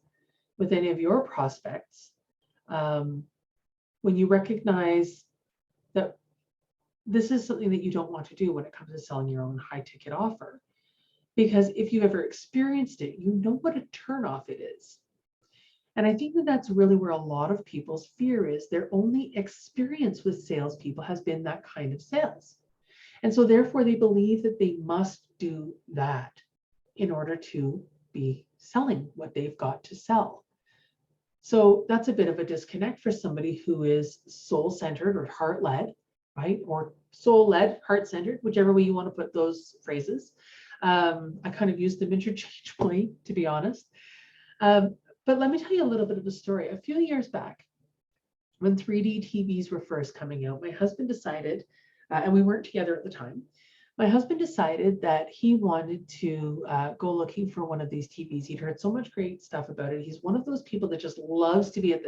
with any of your prospects when you recognize that this is something that you don't want to do when it comes to selling your own high ticket offer. Because if you've ever experienced it, you know what a turnoff it is. And I think that that's really where a lot of people's fear is. Their only experience with salespeople has been that kind of sales. And so therefore they believe that they must do that in order to be selling what they've got to sell. So that's a bit of a disconnect for somebody who is soul-centered or heart-led, right? Or soul-led, heart-centered, whichever way you want to put those phrases. I kind of use them interchangeably, to be honest. But let me tell you a little bit of a story. A few years back, when 3D TVs were first coming out, my husband decided, and we weren't together at the time, my husband decided that he wanted to go looking for one of these TVs. He'd heard so much great stuff about it. He's one of those people that just loves to be at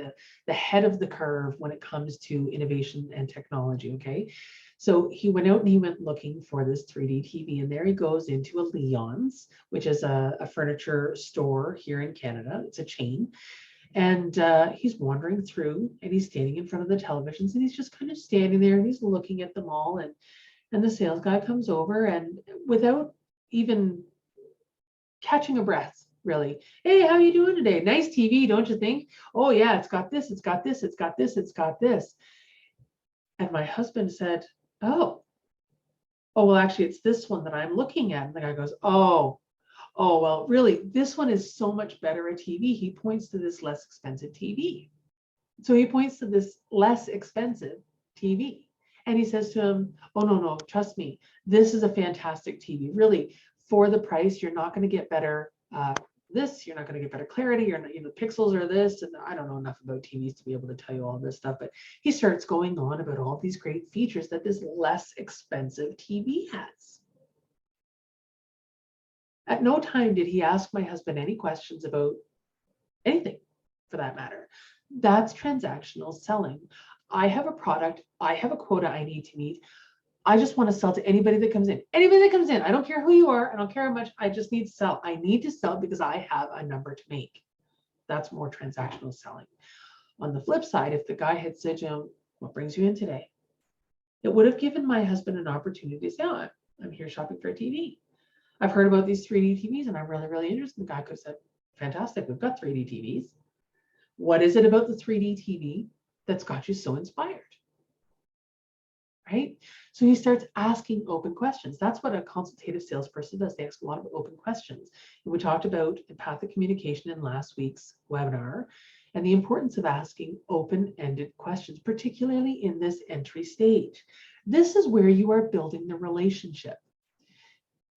the head of the curve when it comes to innovation and technology, okay? So he went out and he went looking for this 3D TV, and there he goes into a Leon's, which is a furniture store here in Canada. It's a chain. And he's wandering through and he's standing in front of the televisions and he's just kind of standing there and he's looking at them all. And the sales guy comes over and without even catching a breath, really, hey, how are you doing today? Nice TV, don't you think? Oh yeah, it's got this, it's got this, it's got this, it's got this. And my husband said, oh, well, actually, it's this one that I'm looking at. And the guy goes, oh, well, really, this one is so much better a TV. He points to this less expensive TV. So he points to this less expensive TV. And he says to him, oh, no, trust me, this is a fantastic TV. Really, for the price, you're not going to get better you're not going to get better clarity. You're not, pixels are this, and I don't know enough about TVs to be able to tell you all this stuff, but he starts going on about all these great features that this less expensive TV has. At no time did he ask my husband any questions about anything, for that matter. That's transactional selling. I have a product, I have a quota I need to meet. I just want to sell to anybody that comes in. Anybody that comes in. I don't care who you are. I don't care how much. I just need to sell. I need to sell because I have a number to make. That's more transactional selling. On the flip side, if the guy had said to him, what brings you in today? It would have given my husband an opportunity to say, oh, I'm here shopping for a TV. I've heard about these 3D TVs and I'm really, really interested. The guy could have said, fantastic, we've got 3D TVs. What is it about the 3D TV that's got you so inspired? Right? So he starts asking open questions. That's what a consultative salesperson does. They ask a lot of open questions. And we talked about empathic communication in last week's webinar and the importance of asking open-ended questions, particularly in this entry stage. This is where you are building the relationship.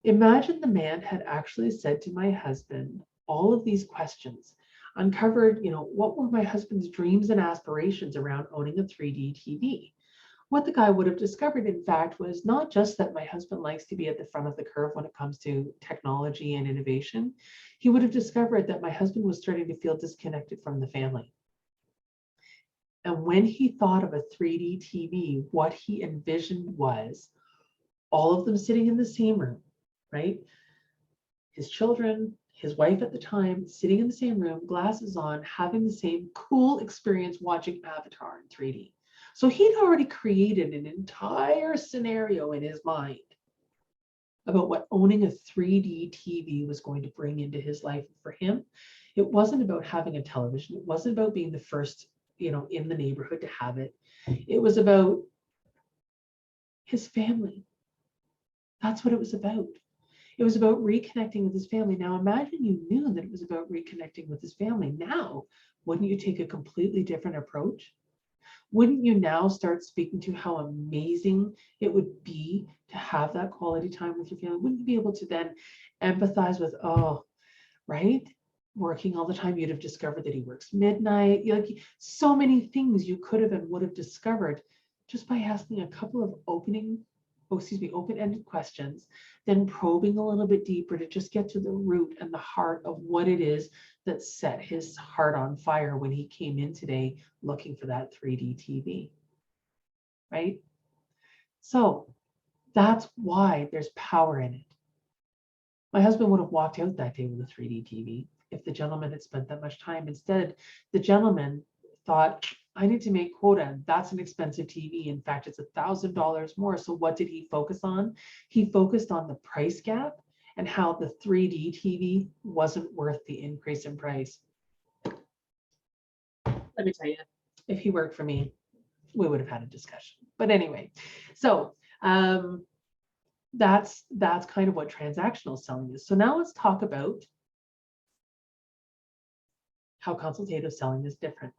Imagine the man had actually said to my husband all of these questions, uncovered, what were my husband's dreams and aspirations around owning a 3D TV? What the guy would have discovered, in fact, was not just that my husband likes to be at the front of the curve when it comes to technology and innovation. He would have discovered that my husband was starting to feel disconnected from the family. And when he thought of a 3D TV, what he envisioned was all of them sitting in the same room, right? His children, his wife at the time, sitting in the same room, glasses on, having the same cool experience watching Avatar in 3D. So he'd already created an entire scenario in his mind about what owning a 3D TV was going to bring into his life. For him, it wasn't about having a television. It wasn't about being the first, in the neighborhood to have it. It was about his family. That's what it was about. It was about reconnecting with his family. Now imagine you knew that it was about reconnecting with his family. Now, wouldn't you take a completely different approach? Wouldn't you now start speaking to how amazing it would be to have that quality time with your family? Wouldn't you be able to then empathize with, oh, right? Working all the time, you'd have discovered that he works midnight. So many things you could have and would have discovered just by asking a couple of open-ended questions, then probing a little bit deeper to just get to the root and the heart of what it is that set his heart on fire when he came in today looking for that 3D TV, right? So that's why there's power in it. My husband would have walked out that day with a 3D TV if the gentleman had spent that much time. Instead, the gentleman thought, I need to make quota. That's an expensive TV. In fact, it's $1,000 more. So what did he focus on? He focused on the price gap and how the 3D TV wasn't worth the increase in price. Let me tell you, if he worked for me, we would have had a discussion. But anyway, so that's kind of what transactional selling is. So now let's talk about how consultative selling is different.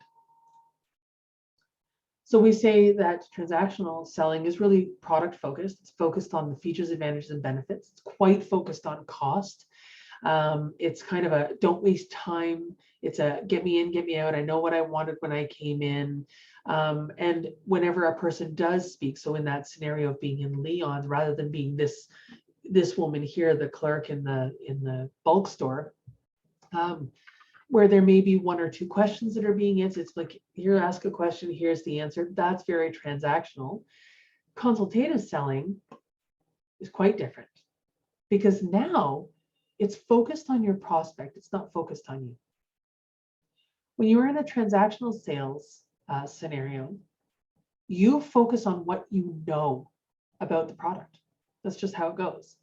So we say that transactional selling is really product focused. It's focused on the features, advantages, and benefits. It's quite focused on cost. It's kind of a don't waste time. It's a get me in, get me out. I know what I wanted when I came in. And whenever a person does speak, so in that scenario of being in Leon, rather than being this woman here, the clerk in the bulk store, where there may be one or two questions that are being answered. It's like, here, ask a question, here's the answer. That's very transactional. Consultative selling is quite different because now it's focused on your prospect. It's not focused on you. When you're in a transactional sales scenario, you focus on what you know about the product. That's just how it goes.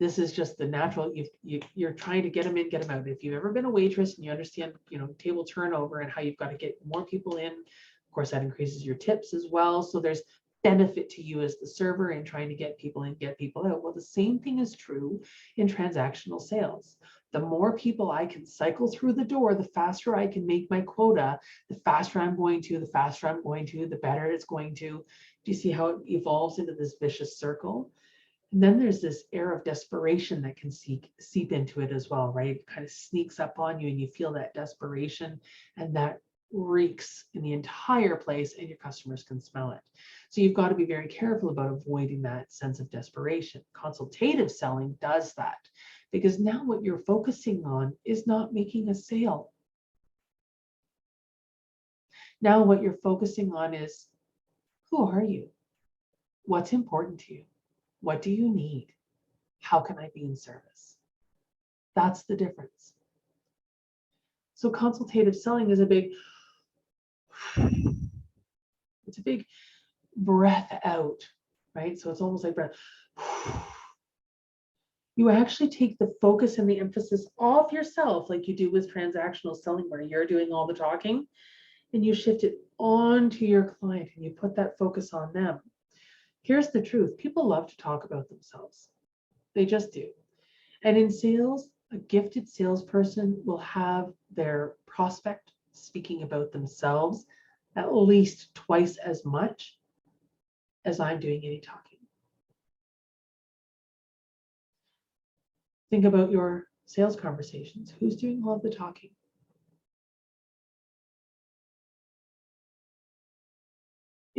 This is just the natural, you're trying to get them in, get them out. If you've ever been a waitress and you understand, table turnover and how you've got to get more people in, of course, that increases your tips as well. So there's benefit to you as the server in trying to get people in, get people out. Well, the same thing is true in transactional sales. The more people I can cycle through the door, the faster I can make my quota, the faster I'm going to, the better it's going to. Do you see how it evolves into this vicious circle? And then there's this air of desperation that can seep into it as well, right? It kind of sneaks up on you and you feel that desperation, and that reeks in the entire place and your customers can smell it. So you've got to be very careful about avoiding that sense of desperation. Consultative selling does that because now what you're focusing on is not making a sale. Now what you're focusing on is, who are you? What's important to you? What do you need? How can I be in service? That's the difference. So consultative selling is a big breath out, right? So it's almost like breath. You actually take the focus and the emphasis off yourself like you do with transactional selling where you're doing all the talking, and you shift it onto your client and you put that focus on them. Here's the truth. People love to talk about themselves. They just do. And in sales, a gifted salesperson will have their prospect speaking about themselves at least twice as much as I'm doing any talking. Think about your sales conversations. Who's doing all of the talking?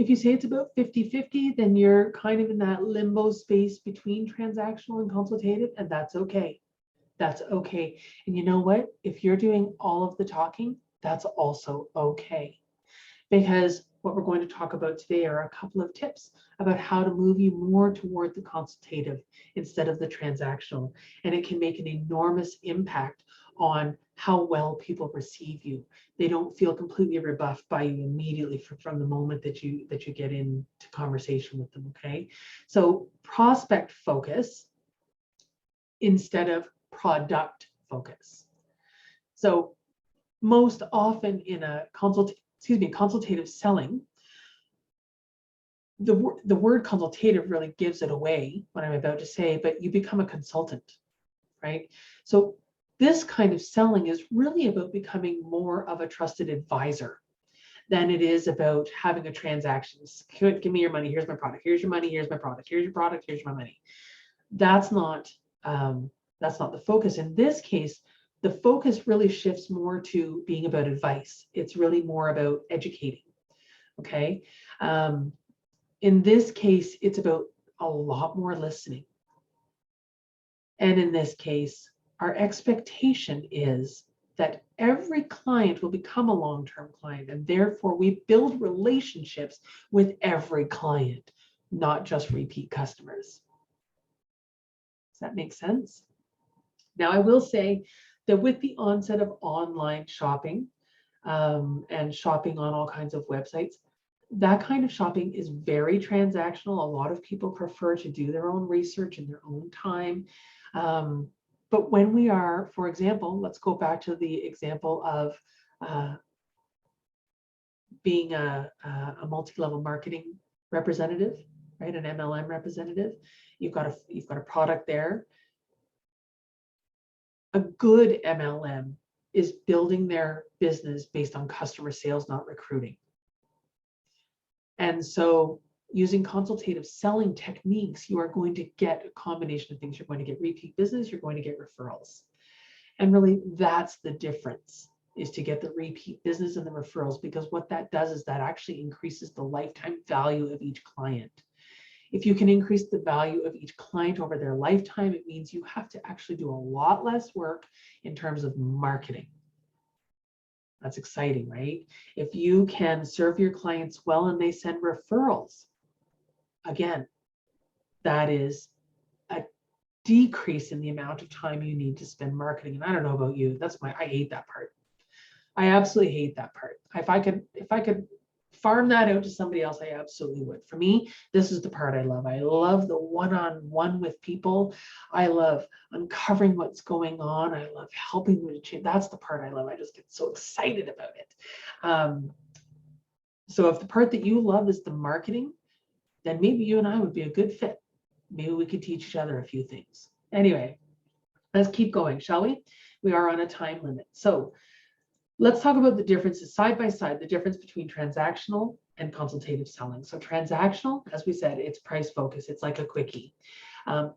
If you say it's about 50-50, then you're kind of in that limbo space between transactional and consultative, and that's okay. That's okay. And you know what? If you're doing all of the talking, that's also okay. Because what we're going to talk about today are a couple of tips about how to move you more toward the consultative instead of the transactional. And it can make an enormous impact on how well people receive you. They don't feel completely rebuffed by you immediately from the moment that you get into conversation with them. Okay, so prospect focus instead of product focus. So most often in a consultative selling, the word consultative really gives it away, what I'm about to say, but you become a consultant, right? So this kind of selling is really about becoming more of a trusted advisor than it is about having a transaction. Give me your money, here's my product, here's your money, here's my product, here's your product, here's my money. That's not the focus. In this case, the focus really shifts more to being about advice. It's really more about educating. Okay. In this case, it's about a lot more listening. And in this case, our expectation is that every client will become a long-term client, and therefore we build relationships with every client, not just repeat customers. Does that make sense? Now, I will say that with the onset of online shopping and shopping on all kinds of websites, that kind of shopping is very transactional. A lot of people prefer to do their own research in their own time. But when we are, for example, let's go back to the example of being a multi-level marketing representative, right? An MLM representative. You've got a product there. A good MLM is building their business based on customer sales, not recruiting. And so using consultative selling techniques, you are going to get a combination of things. You're going to get repeat business, you're going to get referrals. And really that's the difference, is to get the repeat business and the referrals, because what that does is that actually increases the lifetime value of each client. If you can increase the value of each client over their lifetime, it means you have to actually do a lot less work in terms of marketing. That's exciting, right? If you can serve your clients well and they send referrals, again, that is a decrease in the amount of time you need to spend marketing. And I don't know about you, I hate that part. I absolutely hate that part. If I could farm that out to somebody else, I absolutely would. For me, this is the part I love. I love the one-on-one with people. I love uncovering what's going on. I love helping them to change. That's the part I love. I just get so excited about it. So if the part that you love is the marketing, then maybe you and I would be a good fit. Maybe we could teach each other a few things. Anyway, let's keep going, shall we? We are on a time limit. So let's talk about the differences side by side, the difference between transactional and consultative selling. So transactional, as we said, it's price focus. It's like a quickie.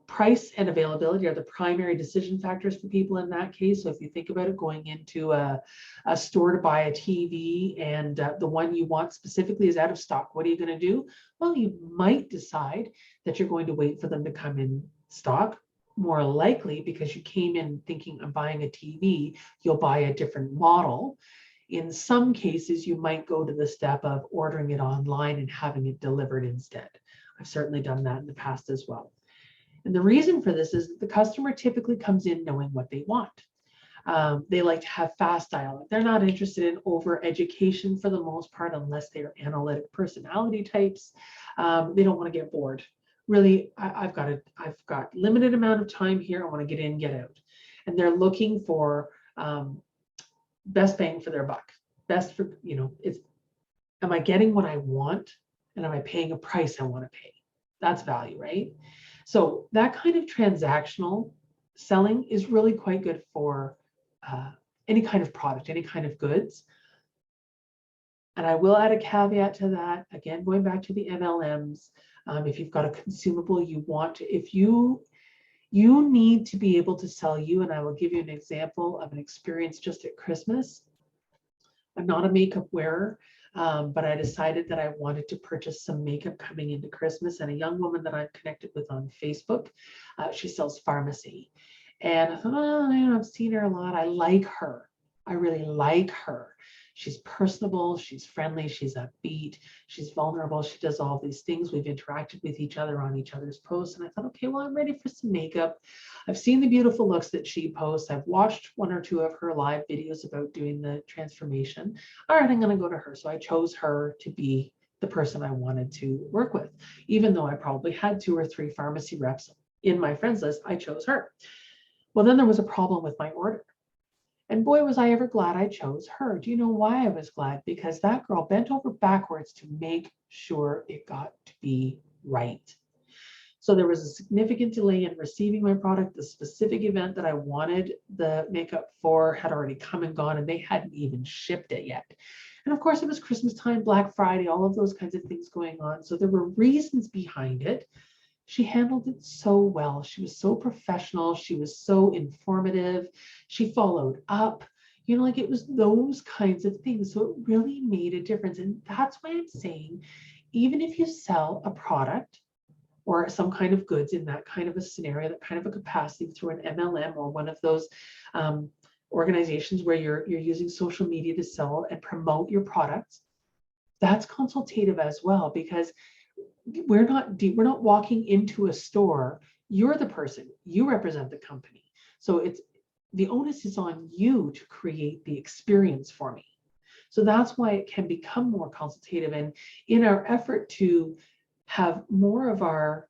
Price and availability are the primary decision factors for people in that case. So if you think about it, going into a store to buy a TV and the one you want specifically is out of stock, what are you going to do? Well, you might decide that you're going to wait for them to come in stock. More likely, because you came in thinking I'm buying a TV, you'll buy a different model. In some cases, you might go to the step of ordering it online and having it delivered instead. I've certainly done that in the past as well. And the reason for this is that the customer typically comes in knowing what they want. They like to have fast dialogue. They're not interested in over education for the most part, unless they are analytic personality types. They don't want to get bored. Really, I've got limited amount of time here. I want to get in, get out. And they're looking for best bang for their buck. Best for, am I getting what I want? And am I paying a price I want to pay? That's value, right? So that kind of transactional selling is really quite good for any kind of product, any kind of goods. And I will add a caveat to that. Again, going back to the MLMs, if you've got a consumable you want to, if you need to be able to sell you, and I will give you an example of an experience just at Christmas. I'm not a makeup wearer, but I decided that I wanted to purchase some makeup coming into Christmas. And a young woman that I'm connected with on Facebook, she sells pharmacy. And I thought, oh, I've seen her a lot. I like her. I really like her. She's personable, she's friendly, she's upbeat, she's vulnerable, she does all these things. We've interacted with each other on each other's posts. And I thought, okay, well, I'm ready for some makeup. I've seen the beautiful looks that she posts. I've watched one or two of her live videos about doing the transformation. All right, I'm going to go to her. So I chose her to be the person I wanted to work with. Even though I probably had 2 or 3 pharmacy reps in my friends list, I chose her. Well, then there was a problem with my order. And boy, was I ever glad I chose her. Do you know why I was glad? Because that girl bent over backwards to make sure it got to be right. So there was a significant delay in receiving my product. The specific event that I wanted the makeup for had already come and gone, and they hadn't even shipped it yet. And of course, it was Christmas time, Black Friday, all of those kinds of things going on. So there were reasons behind it. She handled it so well. She was so professional. She was so informative. She followed up. Like it was those kinds of things. So it really made a difference. And that's why I'm saying, even if you sell a product or some kind of goods in that kind of a scenario, that kind of a capacity through an MLM or one of those organizations where you're using social media to sell and promote your products, that's consultative as well, because we're not walking into a store. You're the person, you represent the company. So it's the onus is on you to create the experience for me. So that's why it can become more consultative. And in our effort to have more of our,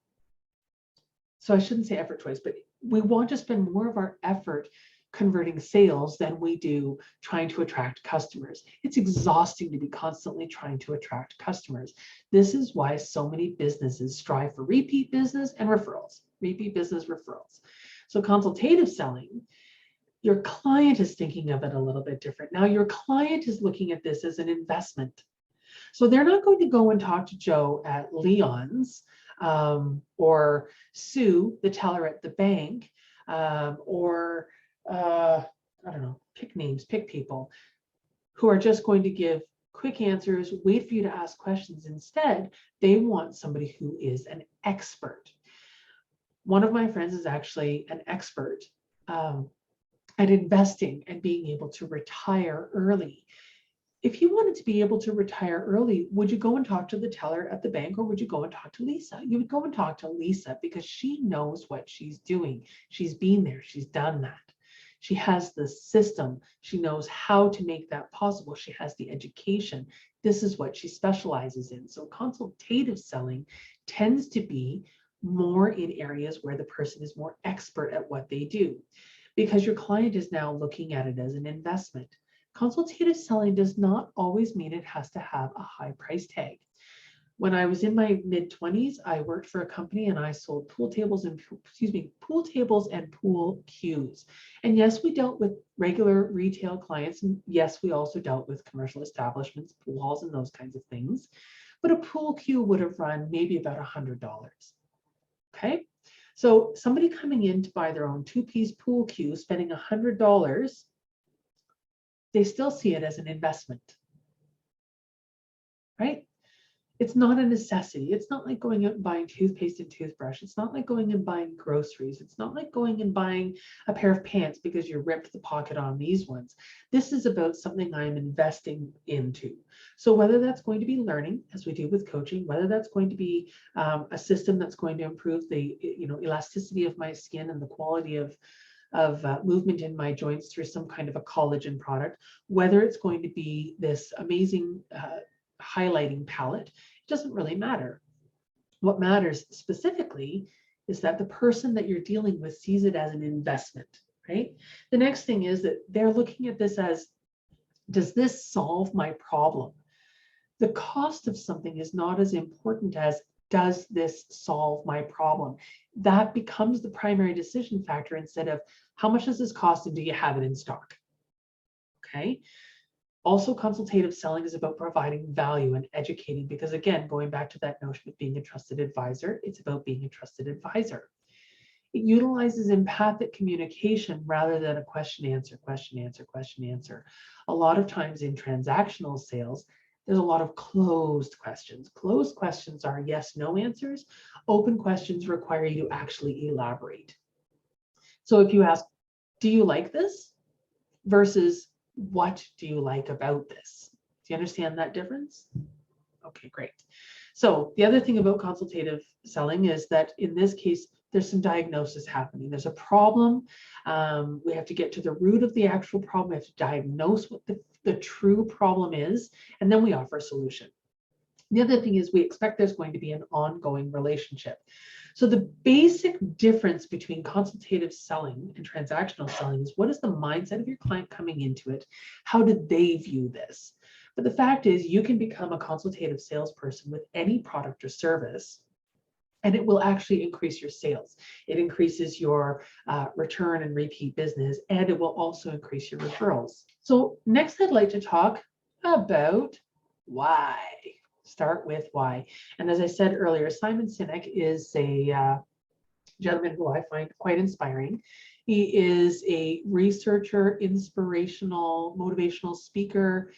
so I shouldn't say effort choice, but we want to spend more of our effort converting sales than we do trying to attract customers. It's exhausting to be constantly trying to attract customers. This is why so many businesses strive for repeat business and referrals, repeat business referrals. So consultative selling, your client is thinking of it a little bit different. Now your client is looking at this as an investment. So they're not going to go and talk to Joe at Leon's or Sue, the teller at the bank, or I don't know, pick names, pick people who are just going to give quick answers, wait for you to ask questions. Instead, they want somebody who is an expert. One of my friends is actually an expert at investing and being able to retire early. If you wanted to be able to retire early, would you go and talk to the teller at the bank, or would you go and talk to Lisa? You would go and talk to Lisa because she knows what she's doing. She's been there, she's done that. She has the system. She knows how to make that possible. She has the education. This is what she specializes in. So consultative selling tends to be more in areas where the person is more expert at what they do, because your client is now looking at it as an investment. Consultative selling does not always mean it has to have a high price tag. When I was in my mid-20s, I worked for a company and I sold pool tables and pool cues. And yes, we dealt with regular retail clients. And yes, we also dealt with commercial establishments, pool halls, and those kinds of things. But a pool cue would have run maybe about $100. Okay. So somebody coming in to buy their own 2-piece pool cue, spending $100, they still see it as an investment, right? It's not a necessity. It's not like going out and buying toothpaste and toothbrush. It's not like going and buying groceries. It's not like going and buying a pair of pants because you ripped the pocket on these ones. This is about something I'm investing into. So whether that's going to be learning, as we do with coaching, whether that's going to be a system that's going to improve the elasticity of my skin and the quality of movement in my joints through some kind of a collagen product, whether it's going to be this amazing highlighting palette, it doesn't really matter. What matters specifically is that the person that you're dealing with sees it as an investment, right? The next thing is that they're looking at this as, does this solve my problem? The cost of something is not as important as, does this solve my problem? That becomes the primary decision factor instead of how much does this cost and do you have it in stock? Okay. Also, consultative selling is about providing value and educating, because again, going back to that notion of being a trusted advisor, it's about being a trusted advisor. It utilizes empathic communication rather than a question, answer, question, answer, question, answer. A lot of times in transactional sales, there's a lot of closed questions. Closed questions are yes, no answers. Open questions require you to actually elaborate. So if you ask, do you like this? Versus what do you like about this? Do you understand that difference? Okay, great. So the other thing about consultative selling is that in this case, there's some diagnosis happening. There's a problem. We have to get to the root of the actual problem. We have to diagnose what the true problem is, and then we offer a solution. The other thing is we expect there's going to be an ongoing relationship. So the basic difference between consultative selling and transactional selling is what is the mindset of your client coming into it? How do they view this? But the fact is you can become a consultative salesperson with any product or service, and it will actually increase your sales. It increases your return and repeat business, and it will also increase your referrals. So next I'd like to talk about why. Start with why. And as I said earlier, Simon Sinek is a gentleman who I find quite inspiring. He is a researcher, inspirational, motivational speaker.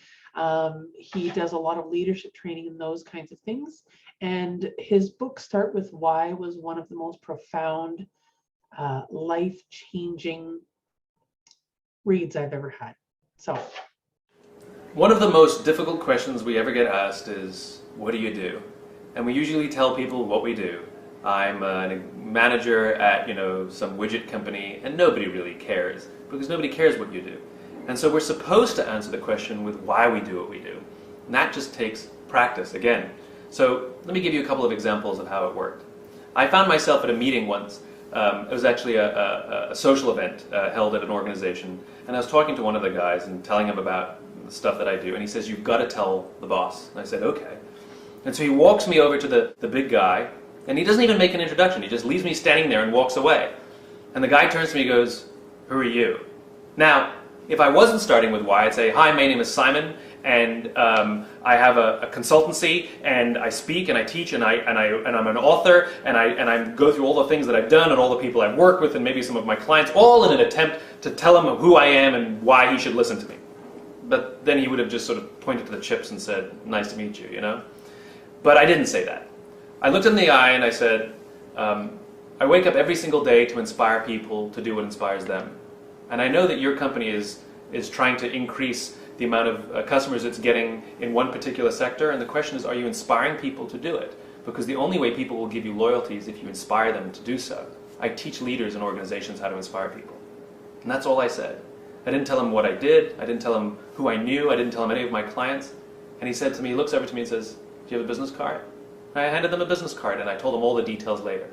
He does a lot of leadership training and those kinds of things. And his book, Start With Why, was one of the most profound, life-changing reads I've ever had. So. One of the most difficult questions we ever get asked is, what do you do? And we usually tell people what we do. I'm a manager at, some widget company, and nobody really cares, because nobody cares what you do. And so we're supposed to answer the question with why we do what we do. And that just takes practice, again. So let me give you a couple of examples of how it worked. I found myself at a meeting once. It was actually a social event held at an organization, and I was talking to one of the guys and telling him about the stuff that I do, and he says, you've got to tell the boss. And I said, okay. And so he walks me over to the big guy, and he doesn't even make an introduction. He just leaves me standing there and walks away. And the guy turns to me and goes, who are you? Now, if I wasn't starting with why, I'd say, hi, my name is Simon, and I have a consultancy, and I speak and I teach, and I'm an author, and I go through all the things that I've done and all the people I've worked with and maybe some of my clients, all in an attempt to tell him who I am and why he should listen to me. But then he would have just sort of pointed to the chips and said, nice to meet you, But I didn't say that. I looked in the eye and I said, I wake up every single day to inspire people to do what inspires them. And I know that your company is trying to increase the amount of customers it's getting in one particular sector. And the question is, are you inspiring people to do it? Because the only way people will give you loyalty is if you inspire them to do so. I teach leaders and organizations how to inspire people. And that's all I said. I didn't tell him what I did. I didn't tell him who I knew. I didn't tell him any of my clients. And he said to me, he looks over to me and says, do you have a business card? And I handed them a business card and I told them all the details later.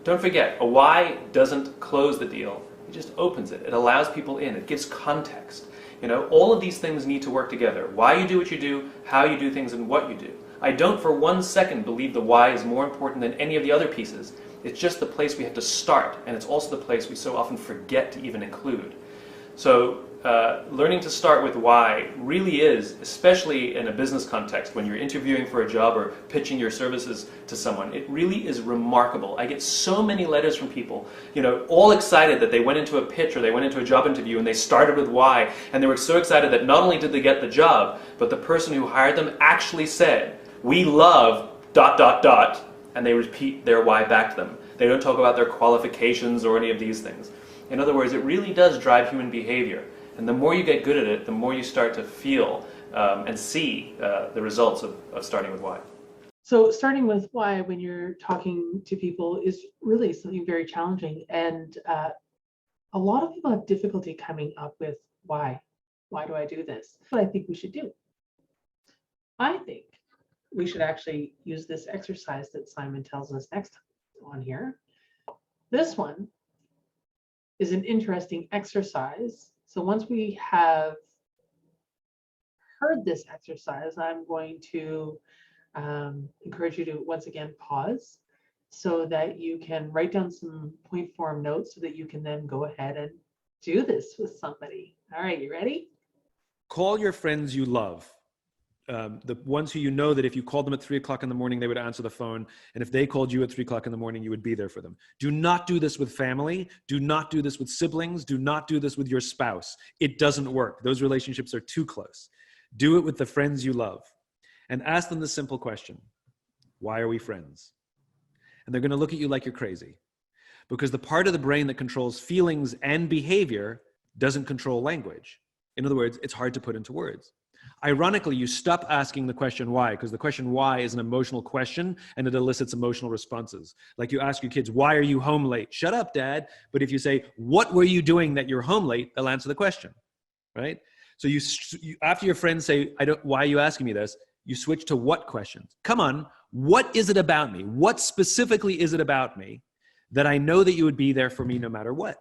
Don't forget, a why doesn't close the deal. It just opens it. It allows people in. It gives context. All of these things need to work together. Why you do what you do, how you do things, and what you do. I don't for 1 second believe the why is more important than any of the other pieces. It's just the place we have to start, and it's also the place we so often forget to even include. So learning to start with why really is, especially in a business context, when you're interviewing for a job or pitching your services to someone, it really is remarkable. I get so many letters from people, all excited that they went into a pitch or they went into a job interview and they started with why, and they were so excited that not only did they get the job, but the person who hired them actually said, we love ... and they repeat their why back to them. They don't talk about their qualifications or any of these things. In other words, it really does drive human behavior. And the more you get good at it, the more you start to feel and see the results of starting with why. So starting with why when you're talking to people is really something very challenging. And a lot of people have difficulty coming up with why. Why do I do this? What I think we should do. I think we should actually use this exercise that Simon tells us next on here. This one is an interesting exercise. So once we have heard this exercise, I'm going to encourage you to once again pause so that you can write down some point form notes so that you can then go ahead and do this with somebody. All right, you ready? Call your friends you love. The ones who you know that if you called them at 3 o'clock in the morning, they would answer the phone. And if they called you at 3 o'clock in the morning, you would be there for them. Do not do this with family. Do not do this with siblings. Do not do this with your spouse. It doesn't work. Those relationships are too close. Do it with the friends you love. and ask them the simple question, why are we friends? And they're going to look at you like you're crazy, because the part of the brain that controls feelings and behavior doesn't control language. In other words, it's hard to put into words. Ironically, you stop asking the question why, because the question why is an emotional question and it elicits emotional responses. Like you ask your kids, why are you home late? Shut up, Dad. But if you say, what were you doing that you're home late? They'll answer the question, right? So you after your friends say, why are you asking me this? You switch to what questions. Come on, what is it about me? What specifically is it about me that I know that you would be there for me no matter what?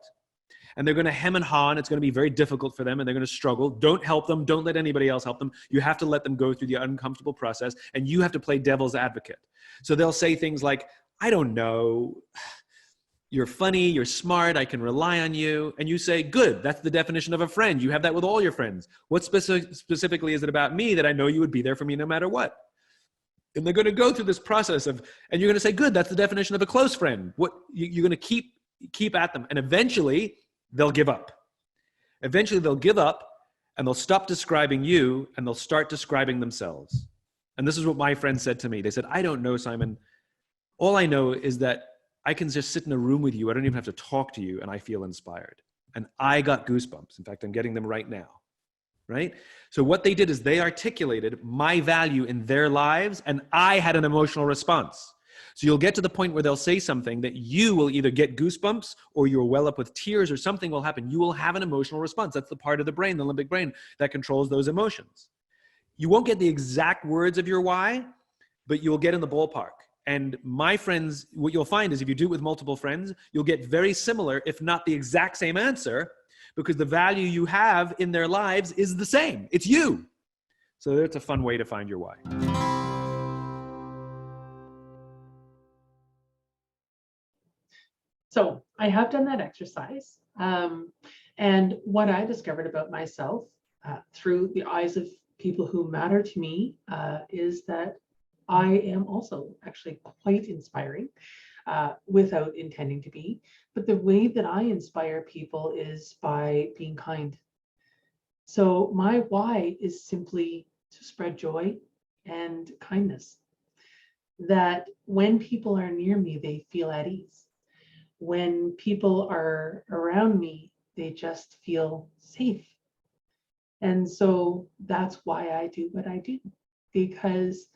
And they're going to hem and haw, and it's going to be very difficult for them, and they're going to struggle. Don't help them. Don't let anybody else help them. You have to let them go through the uncomfortable process, and you have to play devil's advocate. So they'll say things like, I don't know, you're funny, you're smart, I can rely on you. And you say, good, that's the definition of a friend. You have that with all your friends. What specifically is it about me that I know you would be there for me no matter what? And they're going to go through this process of, and you're going to say, good, that's the definition of a close friend. What you're going to keep at them, and eventually they'll give up. Eventually they'll give up and they'll stop describing you and they'll start describing themselves. And this is what my friend said to me. They said, I don't know, Simon. All I know is that I can just sit in a room with you. I don't even have to talk to you and I feel inspired. And I got goosebumps. In fact, I'm getting them right now. Right? So what they did is they articulated my value in their lives and I had an emotional response. So you'll get to the point where they'll say something that you will either get goosebumps or you'll well up with tears or something will happen. You will have an emotional response. That's the part of the brain, the limbic brain, that controls those emotions. You won't get the exact words of your why, but you will get in the ballpark. And my friends, what you'll find is if you do it with multiple friends, you'll get very similar, if not the exact same answer, because the value you have in their lives is the same. It's you. So that's a fun way to find your why. So I have done that exercise. And what I discovered about myself through the eyes of people who matter to me is that I am also actually quite inspiring without intending to be. But the way that I inspire people is by being kind. So my why is simply to spread joy and kindness. That when people are near me, they feel at ease. When people are around me, they just feel safe. And so that's why I do what I do, because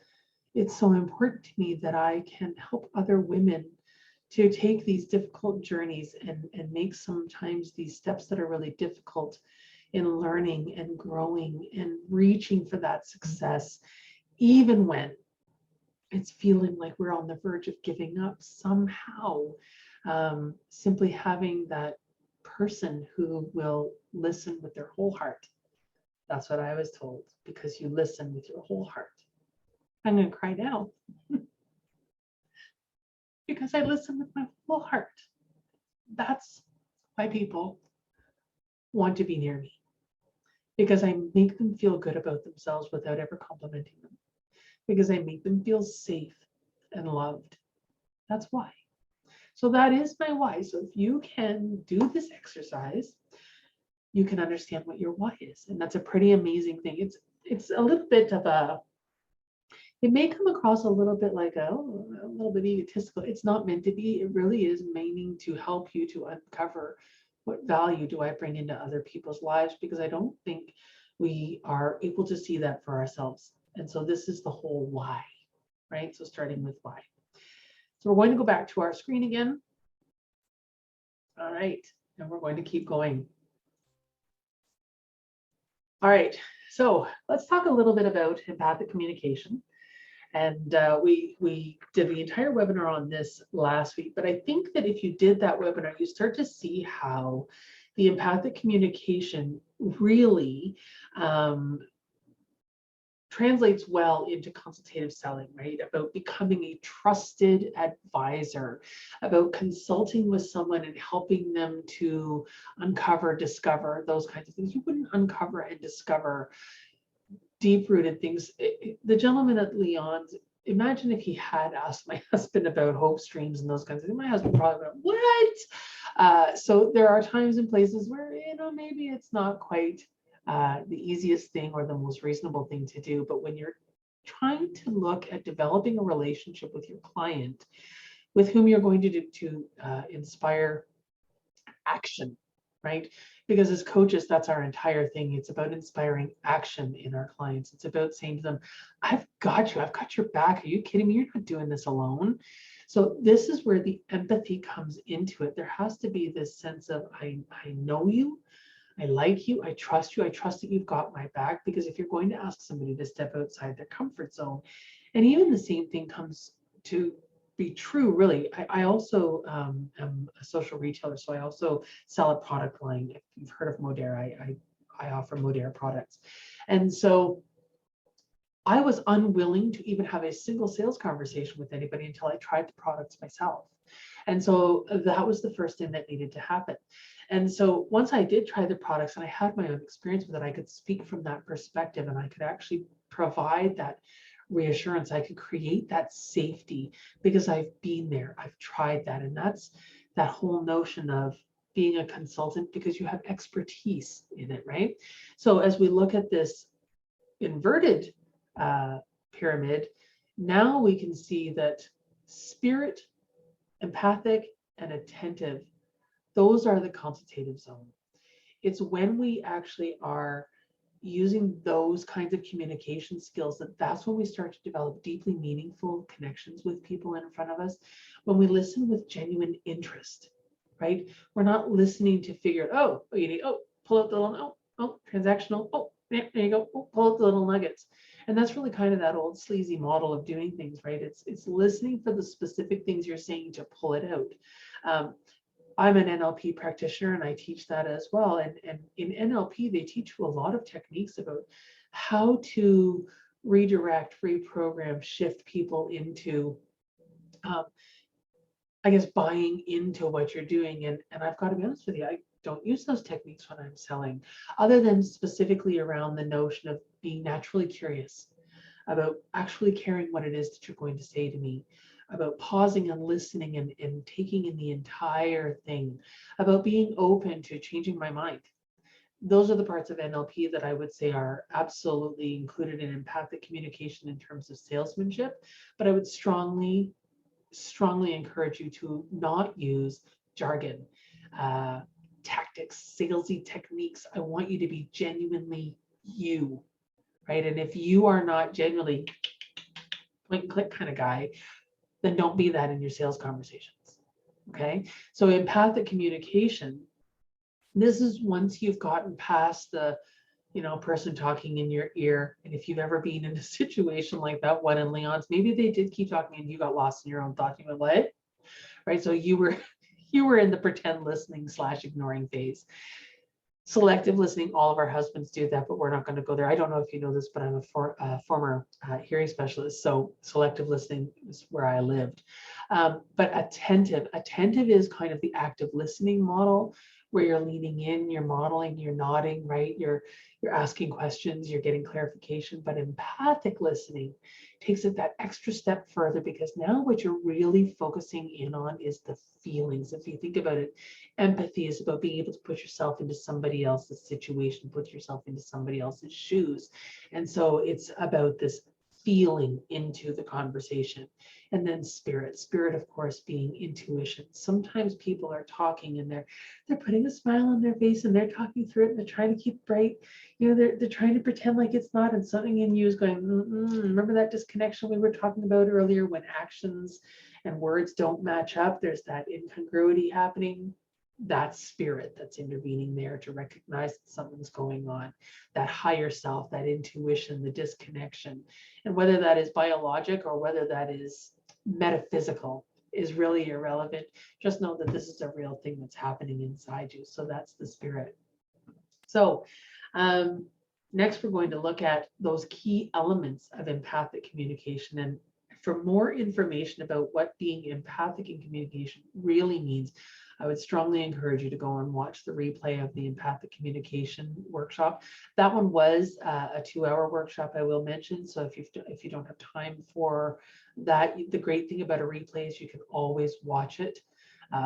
it's so important to me that I can help other women to take these difficult journeys and make sometimes these steps that are really difficult in learning and growing and reaching for that success, even when it's feeling like we're on the verge of giving up somehow. Simply having that person who will listen with their whole heart. That's what I was told, because you listen with your whole heart. I'm going to cry now because I listen with my whole heart. That's why people want to be near me, because I make them feel good about themselves without ever complimenting them, because I make them feel safe and loved. That's why. So that is my why. So if you can do this exercise, you can understand what your why is. And that's a pretty amazing thing. It's a little bit of it may come across a little bit like a little bit egotistical. It's not meant to be. It really is meaning to help you to uncover what value do I bring into other people's lives, because I don't think we are able to see that for ourselves. And so this is the whole why, right? So starting with why. So we're going to go back to our screen again. All right, and we're going to keep going. All right, so let's talk a little bit about empathic communication. And we did the entire webinar on this last week, but I think that if you did that webinar, you start to see how the empathic communication really translates well into consultative selling, right? About becoming a trusted advisor, about consulting with someone and helping them to uncover, discover those kinds of things. You wouldn't uncover and discover deep-rooted things. The gentleman at Leon's, imagine if he had asked my husband about hope streams and those kinds of things. My husband probably went, what? So there are times and places where, maybe it's not quite the easiest thing or the most reasonable thing to do. But when you're trying to look at developing a relationship with your client with whom you're going to inspire action, right? Because as coaches, that's our entire thing. It's about inspiring action in our clients. It's about saying to them, I've got you, I've got your back. Are you kidding me? You're not doing this alone. So this is where the empathy comes into it. There has to be this sense of, I know you, I like you, I trust that you've got my back. Because if you're going to ask somebody to step outside their comfort zone, and even the same thing comes to be true, really. I also am a social retailer, so I also sell a product line. If you've heard of Modere, I offer Modere products. And so I was unwilling to even have a single sales conversation with anybody until I tried the products myself. And so that was the first thing that needed to happen. And so once I did try the products and I had my own experience with it, I could speak from that perspective and I could actually provide that reassurance. I could create that safety because I've been there, I've tried that. And that's that whole notion of being a consultant, because you have expertise in it, right? So as we look at this inverted pyramid, now we can see that spirit, empathic, and attentive, those are the consultative zone. It's when we actually are using those kinds of communication skills that's when we start to develop deeply meaningful connections with people in front of us. When we listen with genuine interest, right? We're not listening to figure, you need, pull out the little, transactional, there you go, pull out the little nuggets. And that's really kind of that old sleazy model of doing things, right? It's listening for the specific things you're saying to pull it out. I'm an NLP practitioner and I teach that as well. And in NLP, they teach you a lot of techniques about how to redirect, reprogram, shift people into, I guess, buying into what you're doing. And I've got to be honest with you, I don't use those techniques when I'm selling, other than specifically around the notion of being naturally curious about actually caring what it is that you're going to say to me, about pausing and listening and taking in the entire thing, about being open to changing my mind. Those are the parts of NLP that I would say are absolutely included in empathic communication in terms of salesmanship. But I would strongly encourage you to not use jargon, tactics, salesy techniques. I want you to be genuinely you, right? And if you are not genuinely point and click kind of guy, then don't be that in your sales conversations. Okay. So empathic communication, this is once you've gotten past the, person talking in your ear. And if you've ever been in a situation like that one in Leon's, maybe they did keep talking and you got lost in your own thoughts. You went, what? Right. So you were in the pretend listening / ignoring phase. Selective listening, all of our husbands do that, but we're not going to go there. I don't know if you know this, but I'm a former hearing specialist, so selective listening is where I lived. But attentive is kind of the active listening model, where you're leaning in, you're modeling, you're nodding, right? You're asking questions, you're getting clarification. But empathic listening takes it that extra step further, because now what you're really focusing in on is the feelings. If you think about it, empathy is about being able to put yourself into somebody else's situation, put yourself into somebody else's shoes. And so it's about this feeling into the conversation. And then spirit, of course, being intuition. Sometimes people are talking and they're putting a smile on their face and they're talking through it and they're trying to keep bright. They're trying to pretend like it's not, and something in you is going, remember that disconnection we were talking about earlier, when actions and words don't match up, there's that incongruity happening. That's spirit that's intervening there to recognize that something's going on, that higher self, that intuition, the disconnection. And whether that is biologic or whether that is metaphysical is really irrelevant. Just know that this is a real thing that's happening inside you. So that's the spirit. So next, we're going to look at those key elements of empathic communication. And for more information about what being empathic in communication really means, I would strongly encourage you to go and watch the replay of the empathic communication workshop. That one was a 2-hour workshop, I will mention. So if you don't have time for that, the great thing about a replay is you can always watch it,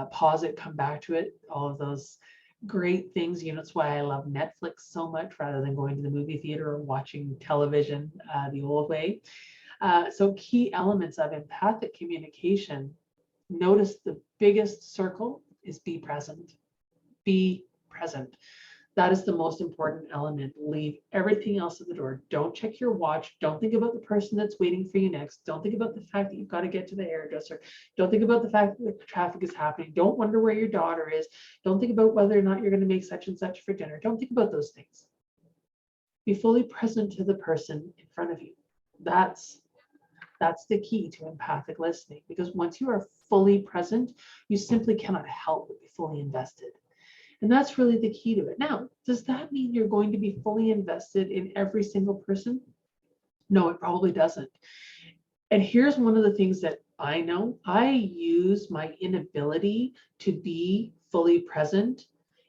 pause it, come back to it. All of those great things. You know, that's why I love Netflix so much rather than going to the movie theater or watching television the old way. So key elements of empathic communication, notice the biggest circle is be present. Be present. That is the most important element. Leave everything else at the door. Don't check your watch. Don't think about the person that's waiting for you next. Don't think about the fact that you've got to get to the hairdresser. Don't think about the fact that the traffic is happening. Don't wonder where your daughter is. Don't think about whether or not you're going to make such and such for dinner. Don't think about those things. Be fully present to the person in front of you. That's the key to empathic listening, because once you are fully present, you simply cannot help but be fully invested. And that's really the key to it. Now, does that mean you're going to be fully invested in every single person? No, it probably doesn't. And here's one of the things that I know. I use my inability to be fully present.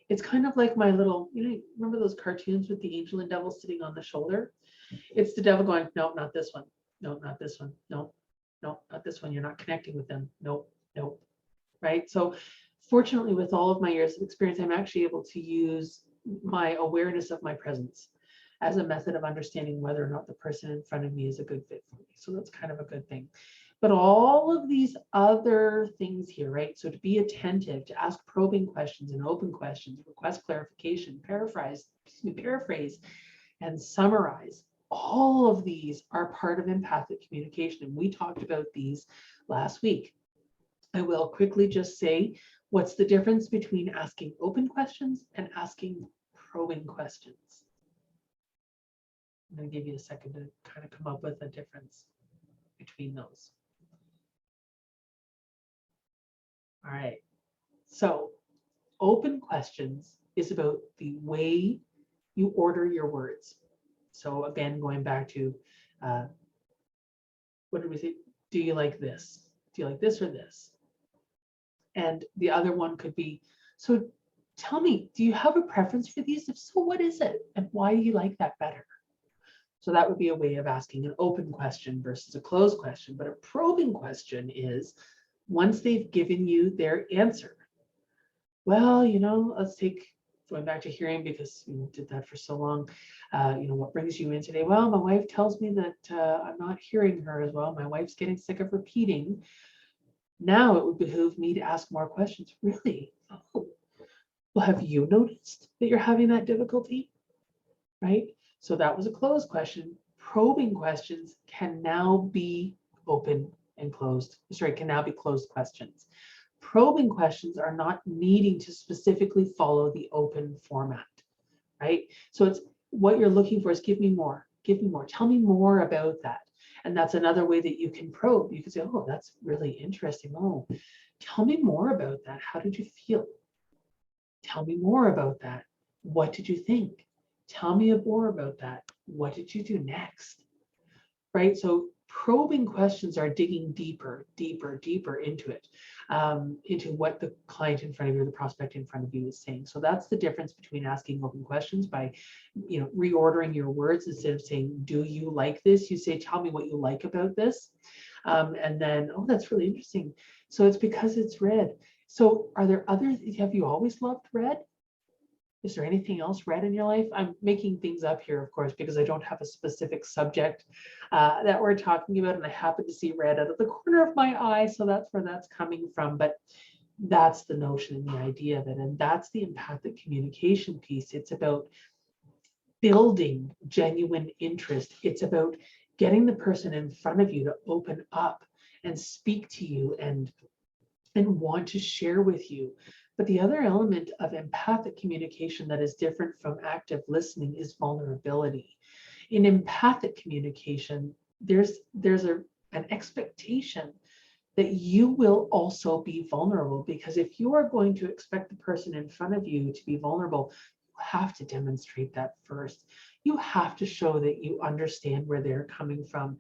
It's kind of like my little, you know, remember those cartoons with the angel and devil sitting on the shoulder? It's the devil going, no, not this one. No, not this one. No, no, not this one. You're not connecting with them. Nope, nope. Right? So fortunately, with all of my years of experience, I'm actually able to use my awareness of my presence as a method of understanding whether or not the person in front of me is a good fit for me. So that's kind of a good thing. But all of these other things here, right? So to be attentive, to ask probing questions and open questions, request clarification, paraphrase, and summarize. All of these are part of empathic communication. And we talked about these last week. I will quickly just say, what's the difference between asking open questions and asking probing questions? I'm going to give you a second to kind of come up with a difference between those. All right. So open questions is about the way you order your words. So again, going back to, what did we say? Do you like this? Do you like this or this? And the other one could be, so tell me, do you have a preference for these? If so, what is it? And why do you like that better? So that would be a way of asking an open question versus a closed question. But a probing question is, once they've given you their answer, well, you know, let's take, going back to hearing, because we did that for so long, you know, what brings you in today? Well, my wife tells me that I'm not hearing her as well. My wife's getting sick of repeating. Now it would behoove me to ask more questions. Really? Oh, well, have you noticed that you're having that difficulty? Right? So that was a closed question. Probing questions can now be open and closed. Sorry, can now be closed questions. Probing questions are not needing to specifically follow the open format, right? So it's what you're looking for is give me more, tell me more about that. And that's another way that you can probe. You can say, oh, that's really interesting. Oh, tell me more about that. How did you feel? Tell me more about that. What did you think? Tell me more about that. What did you do next? Right? So probing questions are digging deeper into it, into what the client in front of you or the prospect in front of you is saying. So that's the difference between asking open questions by, you know, reordering your words. Instead of saying, do you like this? You say, tell me what you like about this. And then, oh, that's really interesting. So it's because it's red. So are there other, have you always loved red? Is there anything else red in your life? I'm making things up here, of course, because I don't have a specific subject that we're talking about, and I happen to see red out of the corner of my eye, so that's where that's coming from. But that's the notion and the idea of it, and that's the empathic communication piece. It's about building genuine interest. It's about getting the person in front of you to open up and speak to you and want to share with you. But the other element of empathic communication that is different from active listening is vulnerability. In empathic communication, there's an expectation that you will also be vulnerable, because if you are going to expect the person in front of you to be vulnerable, you have to demonstrate that first. You have to show that you understand where they're coming from.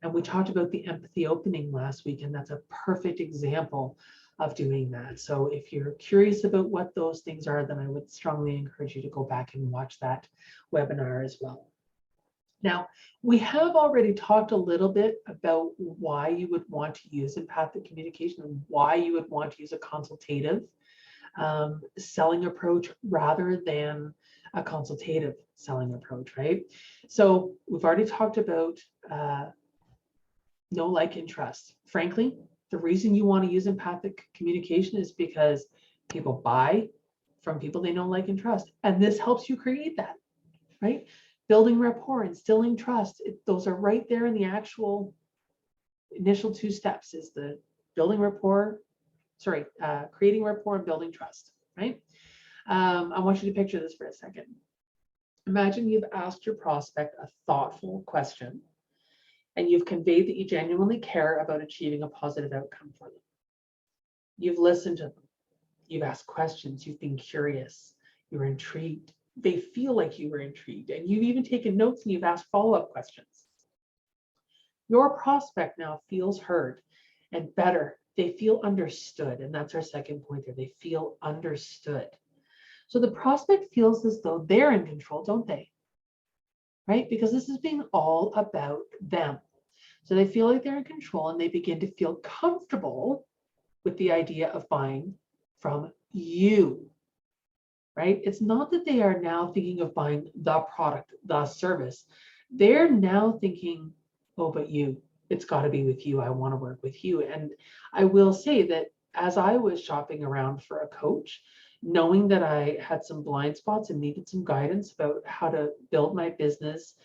And we talked about the empathy opening last week, and that's a perfect example of doing that. So if you're curious about what those things are, then I would strongly encourage you to go back and watch that webinar as well. Now, we have already talked a little bit about why you would want to use empathic communication and why you would want to use a consultative selling approach rather than a consultative selling approach, right? So we've already talked about know, like, and trust. Frankly, the reason you want to use empathic communication is because people buy from people they know, like, and trust. And this helps you create that, right? Building rapport, instilling trust. Those are right there in the actual initial 2 steps is the building rapport, creating rapport and building trust, right? I want you to picture this for a second. Imagine you've asked your prospect a thoughtful question and you've conveyed that you genuinely care about achieving a positive outcome for them. You've listened to them. You've asked questions. You've been curious. You're intrigued. They feel like you were intrigued, and you've even taken notes and you've asked follow-up questions. Your prospect now feels heard, and better, they feel understood. And that's our second point there. They feel understood. So the prospect feels as though they're in control, don't they? Right? Because this is being all about them. So they feel like they're in control and they begin to feel comfortable with the idea of buying from you, right? It's not that they are now thinking of buying the product, the service. They're now thinking, oh, but you, it's got to be with you. I want to work with you. And I will say that as I was shopping around for a coach, knowing that I had some blind spots and needed some guidance about how to build my business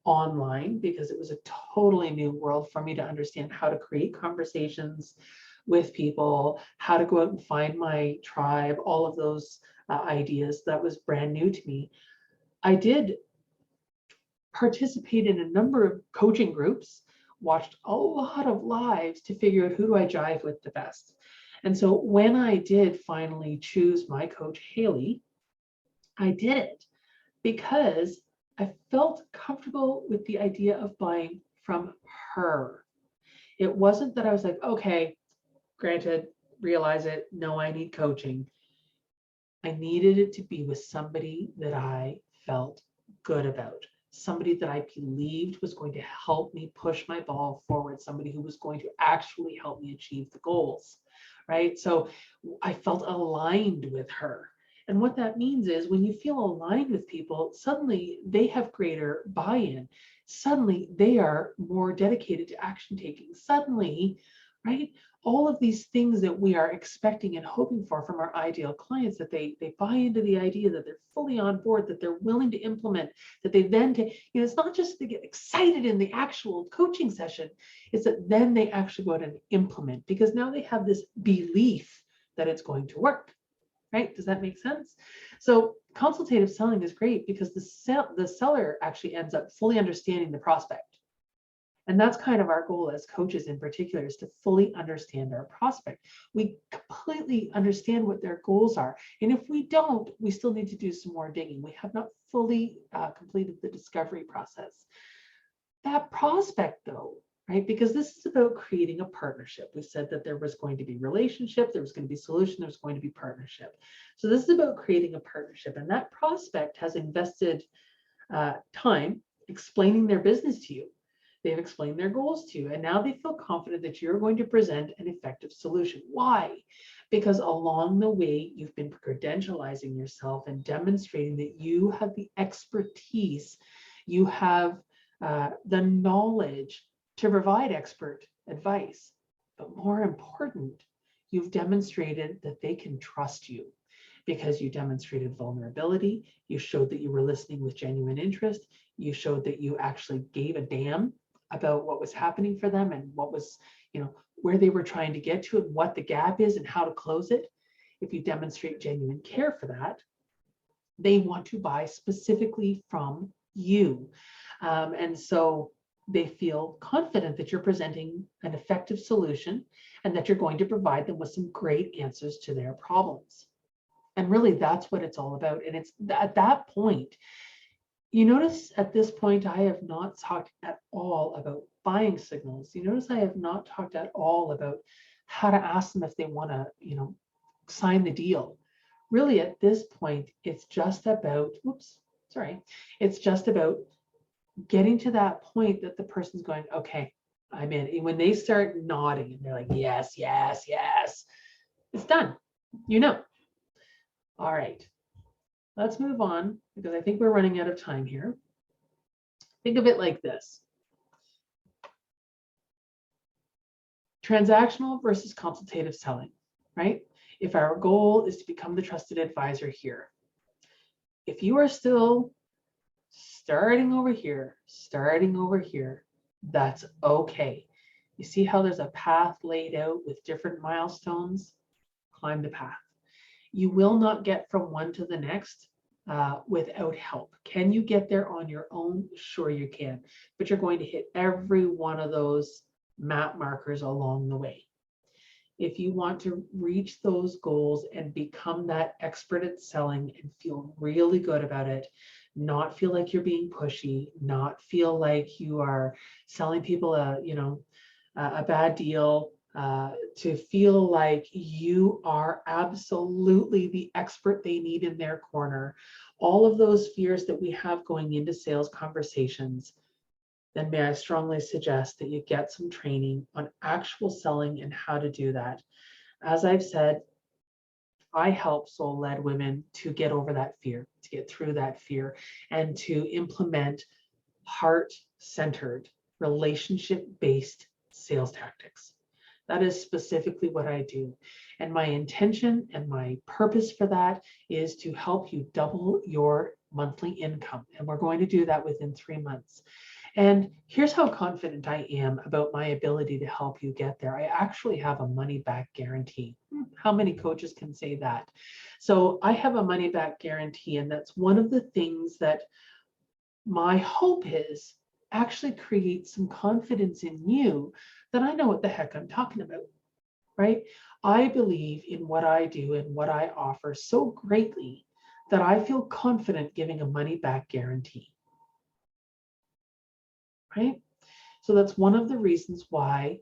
online, because it was a totally new world for me to understand how to create conversations with people, how to go out and find my tribe, all of those ideas. That was brand new to me. I did participate in a number of coaching groups, watched a lot of lives to figure out who do I jive with the best. And so when I did finally choose my coach, Haley, I did it because I felt comfortable with the idea of buying from her. It wasn't that I was like, okay, granted, realize it, no, I need coaching. I needed it to be with somebody that I felt good about, somebody that I believed was going to help me push my ball forward, somebody who was going to actually help me achieve the goals, right? So I felt aligned with her. And what that means is when you feel aligned with people, suddenly they have greater buy-in. Suddenly they are more dedicated to action taking. Suddenly, right? All of these things that we are expecting and hoping for from our ideal clients, that they buy into the idea, that they're fully on board, that they're willing to implement, that they then take, it's not just they get excited in the actual coaching session, it's that then they actually go out and implement, because now they have this belief that it's going to work. Right? Does that make sense? So consultative selling is great because the seller actually ends up fully understanding the prospect. And that's kind of our goal as coaches in particular, is to fully understand our prospect. We completely understand what their goals are. And if we don't, we still need to do some more digging. We have not fully completed the discovery process. That prospect though, right? Because this is about creating a partnership. We said that there was going to be relationship, there was going to be solution, there was going to be partnership. So this is about creating a partnership. And that prospect has invested time explaining their business to you. They've explained their goals to you, and now they feel confident that you're going to present an effective solution. Why? Because along the way, you've been credentializing yourself and demonstrating that you have the expertise, you have the knowledge to provide expert advice. But more important, you've demonstrated that they can trust you, because you demonstrated vulnerability. You showed that you were listening with genuine interest. You showed that you actually gave a damn about what was happening for them and what was, where they were trying to get to and what the gap is and how to close it. If you demonstrate genuine care for that, they want to buy specifically from you. And so they feel confident that you're presenting an effective solution and that you're going to provide them with some great answers to their problems. And really, that's what it's all about. And it's at that point, you notice at this point, I have not talked at all about buying signals. You notice I have not talked at all about how to ask them if they want to, sign the deal. Really, at this point, it's just about, it's just about getting to that point that the person's going, okay, I'm in. And when they start nodding and they're like, yes, yes, yes, it's done. you know. All right, let's move on because I think we're running out of time here. Think of it like this. Transactional versus consultative selling, right? If our goal is to become the trusted advisor here, if you are still starting over here, that's okay. You see how there's a path laid out with different milestones? Climb the path. You will not get from one to the next without help. Can you get there on your own? Sure you can, but you're going to hit every one of those map markers along the way. If you want to reach those goals and become that expert at selling and feel really good about it, not feel like you're being pushy, not feel like you are selling people a bad deal, to feel like you are absolutely the expert they need in their corner, all of those fears that we have going into sales conversations, then may I strongly suggest that you get some training on actual selling and how to do that. As I've said, I help soul-led women to get over that fear, to get through that fear, and to implement heart-centered, relationship-based sales tactics. That is specifically what I do. And my intention and my purpose for that is to help you double your monthly income. And we're going to do that within 3 months. And here's how confident I am about my ability to help you get there. I actually have a money back guarantee. How many coaches can say that? So I have a money back guarantee, and that's one of the things that my hope is actually create some confidence in you that I know what the heck I'm talking about, right? I believe in what I do and what I offer so greatly that I feel confident giving a money back guarantee. Right? So that's one of the reasons why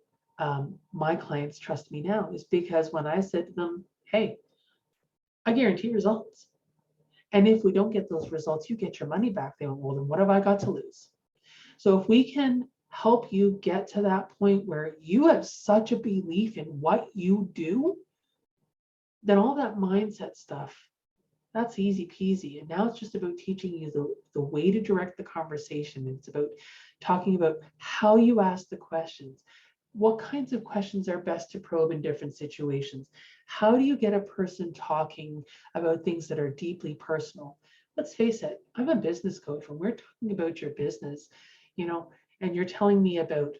my clients trust me now, is because when I said to them, hey, I guarantee results. And if we don't get those results, you get your money back. They went, well, then what have I got to lose? So if we can help you get to that point where you have such a belief in what you do, then all that mindset stuff, that's easy peasy. And now it's just about teaching you the way to direct the conversation. It's about talking about how you ask the questions. What kinds of questions are best to probe in different situations? How do you get a person talking about things that are deeply personal? Let's face it, I'm a business coach. When we're talking about your business, and you're telling me about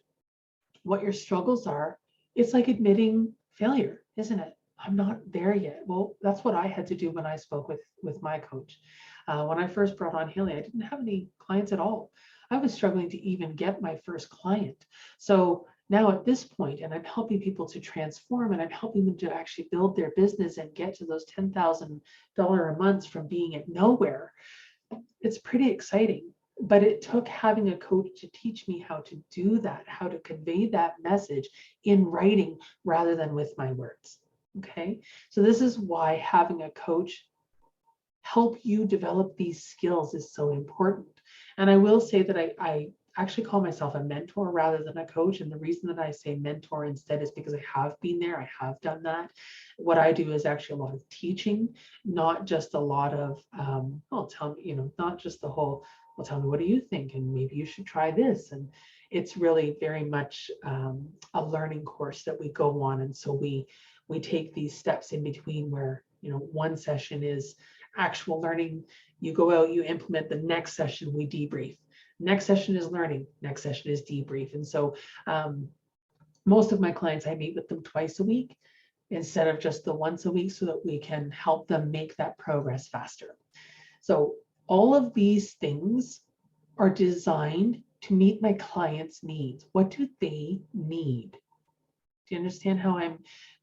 what your struggles are, it's like admitting failure, isn't it? I'm not there yet. Well, that's what I had to do when I spoke with my coach. When I first brought on Haley, I didn't have any clients at all. I was struggling to even get my first client. So now at this point, and I'm helping people to transform, and I'm helping them to actually build their business and get to those $10,000 a month from being at nowhere. It's pretty exciting. But it took having a coach to teach me how to do that, how to convey that message in writing rather than with my words. Okay, so this is why having a coach help you develop these skills is so important. And I will say that I actually call myself a mentor rather than a coach. And the reason that I say mentor instead is because I have been there, I have done that. What I do is actually a lot of teaching, not just a lot of, not just the whole, well, tell me, what do you think? And maybe you should try this. And it's really very much a learning course that we go on. And so we take these steps in between where, one session is actual learning. You go out, you implement. The next session, we debrief. Next session is learning. Next session is debrief. And so most of my clients, I meet with them twice a week instead of just the once a week, so that we can help them make that progress faster. So all of these things are designed to meet my clients' needs. What do they need? Do you understand how I'm,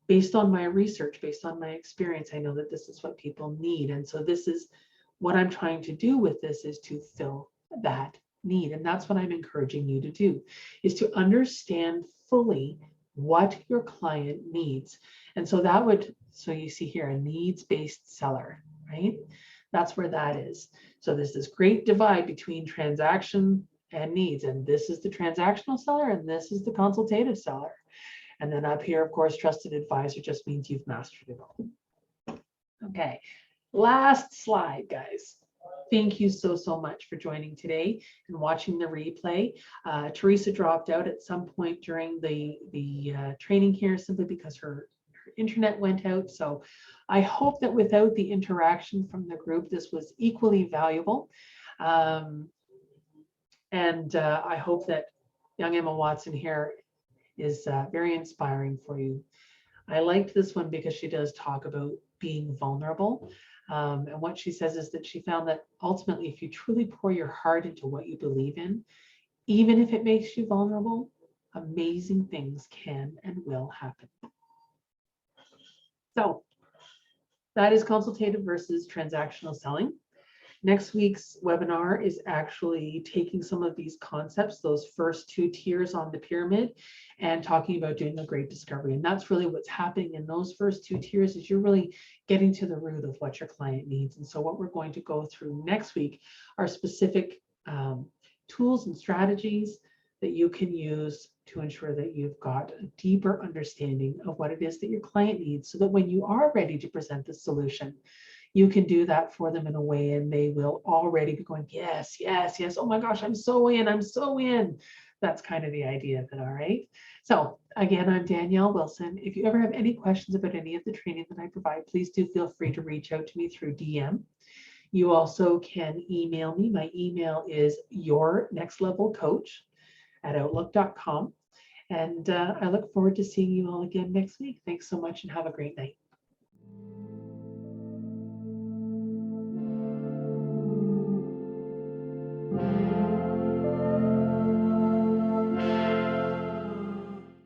based on my research, based on my experience, I know that this is what people need. And so this is what I'm trying to do with this, is to fill that need. And that's what I'm encouraging you to do, is to understand fully what your client needs. And so so you see here, a needs-based seller, right? That's where that is. So there's this great divide between transaction and needs. And this is the transactional seller, and this is the consultative seller. And then up here, of course, trusted advisor just means you've mastered it all. Okay, last slide, guys. Thank you so, so much for joining today and watching the replay. Teresa dropped out at some point during the training here simply because her internet went out. So I hope that without the interaction from the group, this was equally valuable. And I hope that young Emma Watson here is very inspiring for you. I liked this one because she does talk about being vulnerable. And what she says is that she found that ultimately, if you truly pour your heart into what you believe in, even if it makes you vulnerable, amazing things can and will happen. So that is consultative versus transactional selling. Next week's webinar is actually taking some of these concepts, those first two tiers on the pyramid, and talking about doing a great discovery. And that's really what's happening in those first two tiers is you're really getting to the root of what your client needs. And so what we're going to go through next week are specific tools and strategies that you can use to ensure that you've got a deeper understanding of what it is that your client needs, so that when you are ready to present the solution, you can do that for them in a way and they will already be going, yes, yes, yes. Oh my gosh, I'm so in, I'm so in. That's kind of the idea of it, all right? So again, I'm Danielle Wilson. If you ever have any questions about any of the training that I provide, please do feel free to reach out to me through DM. You also can email me. My email is yournextlevelcoach@outlook.com. And I look forward to seeing you all again next week. Thanks so much and have a great night.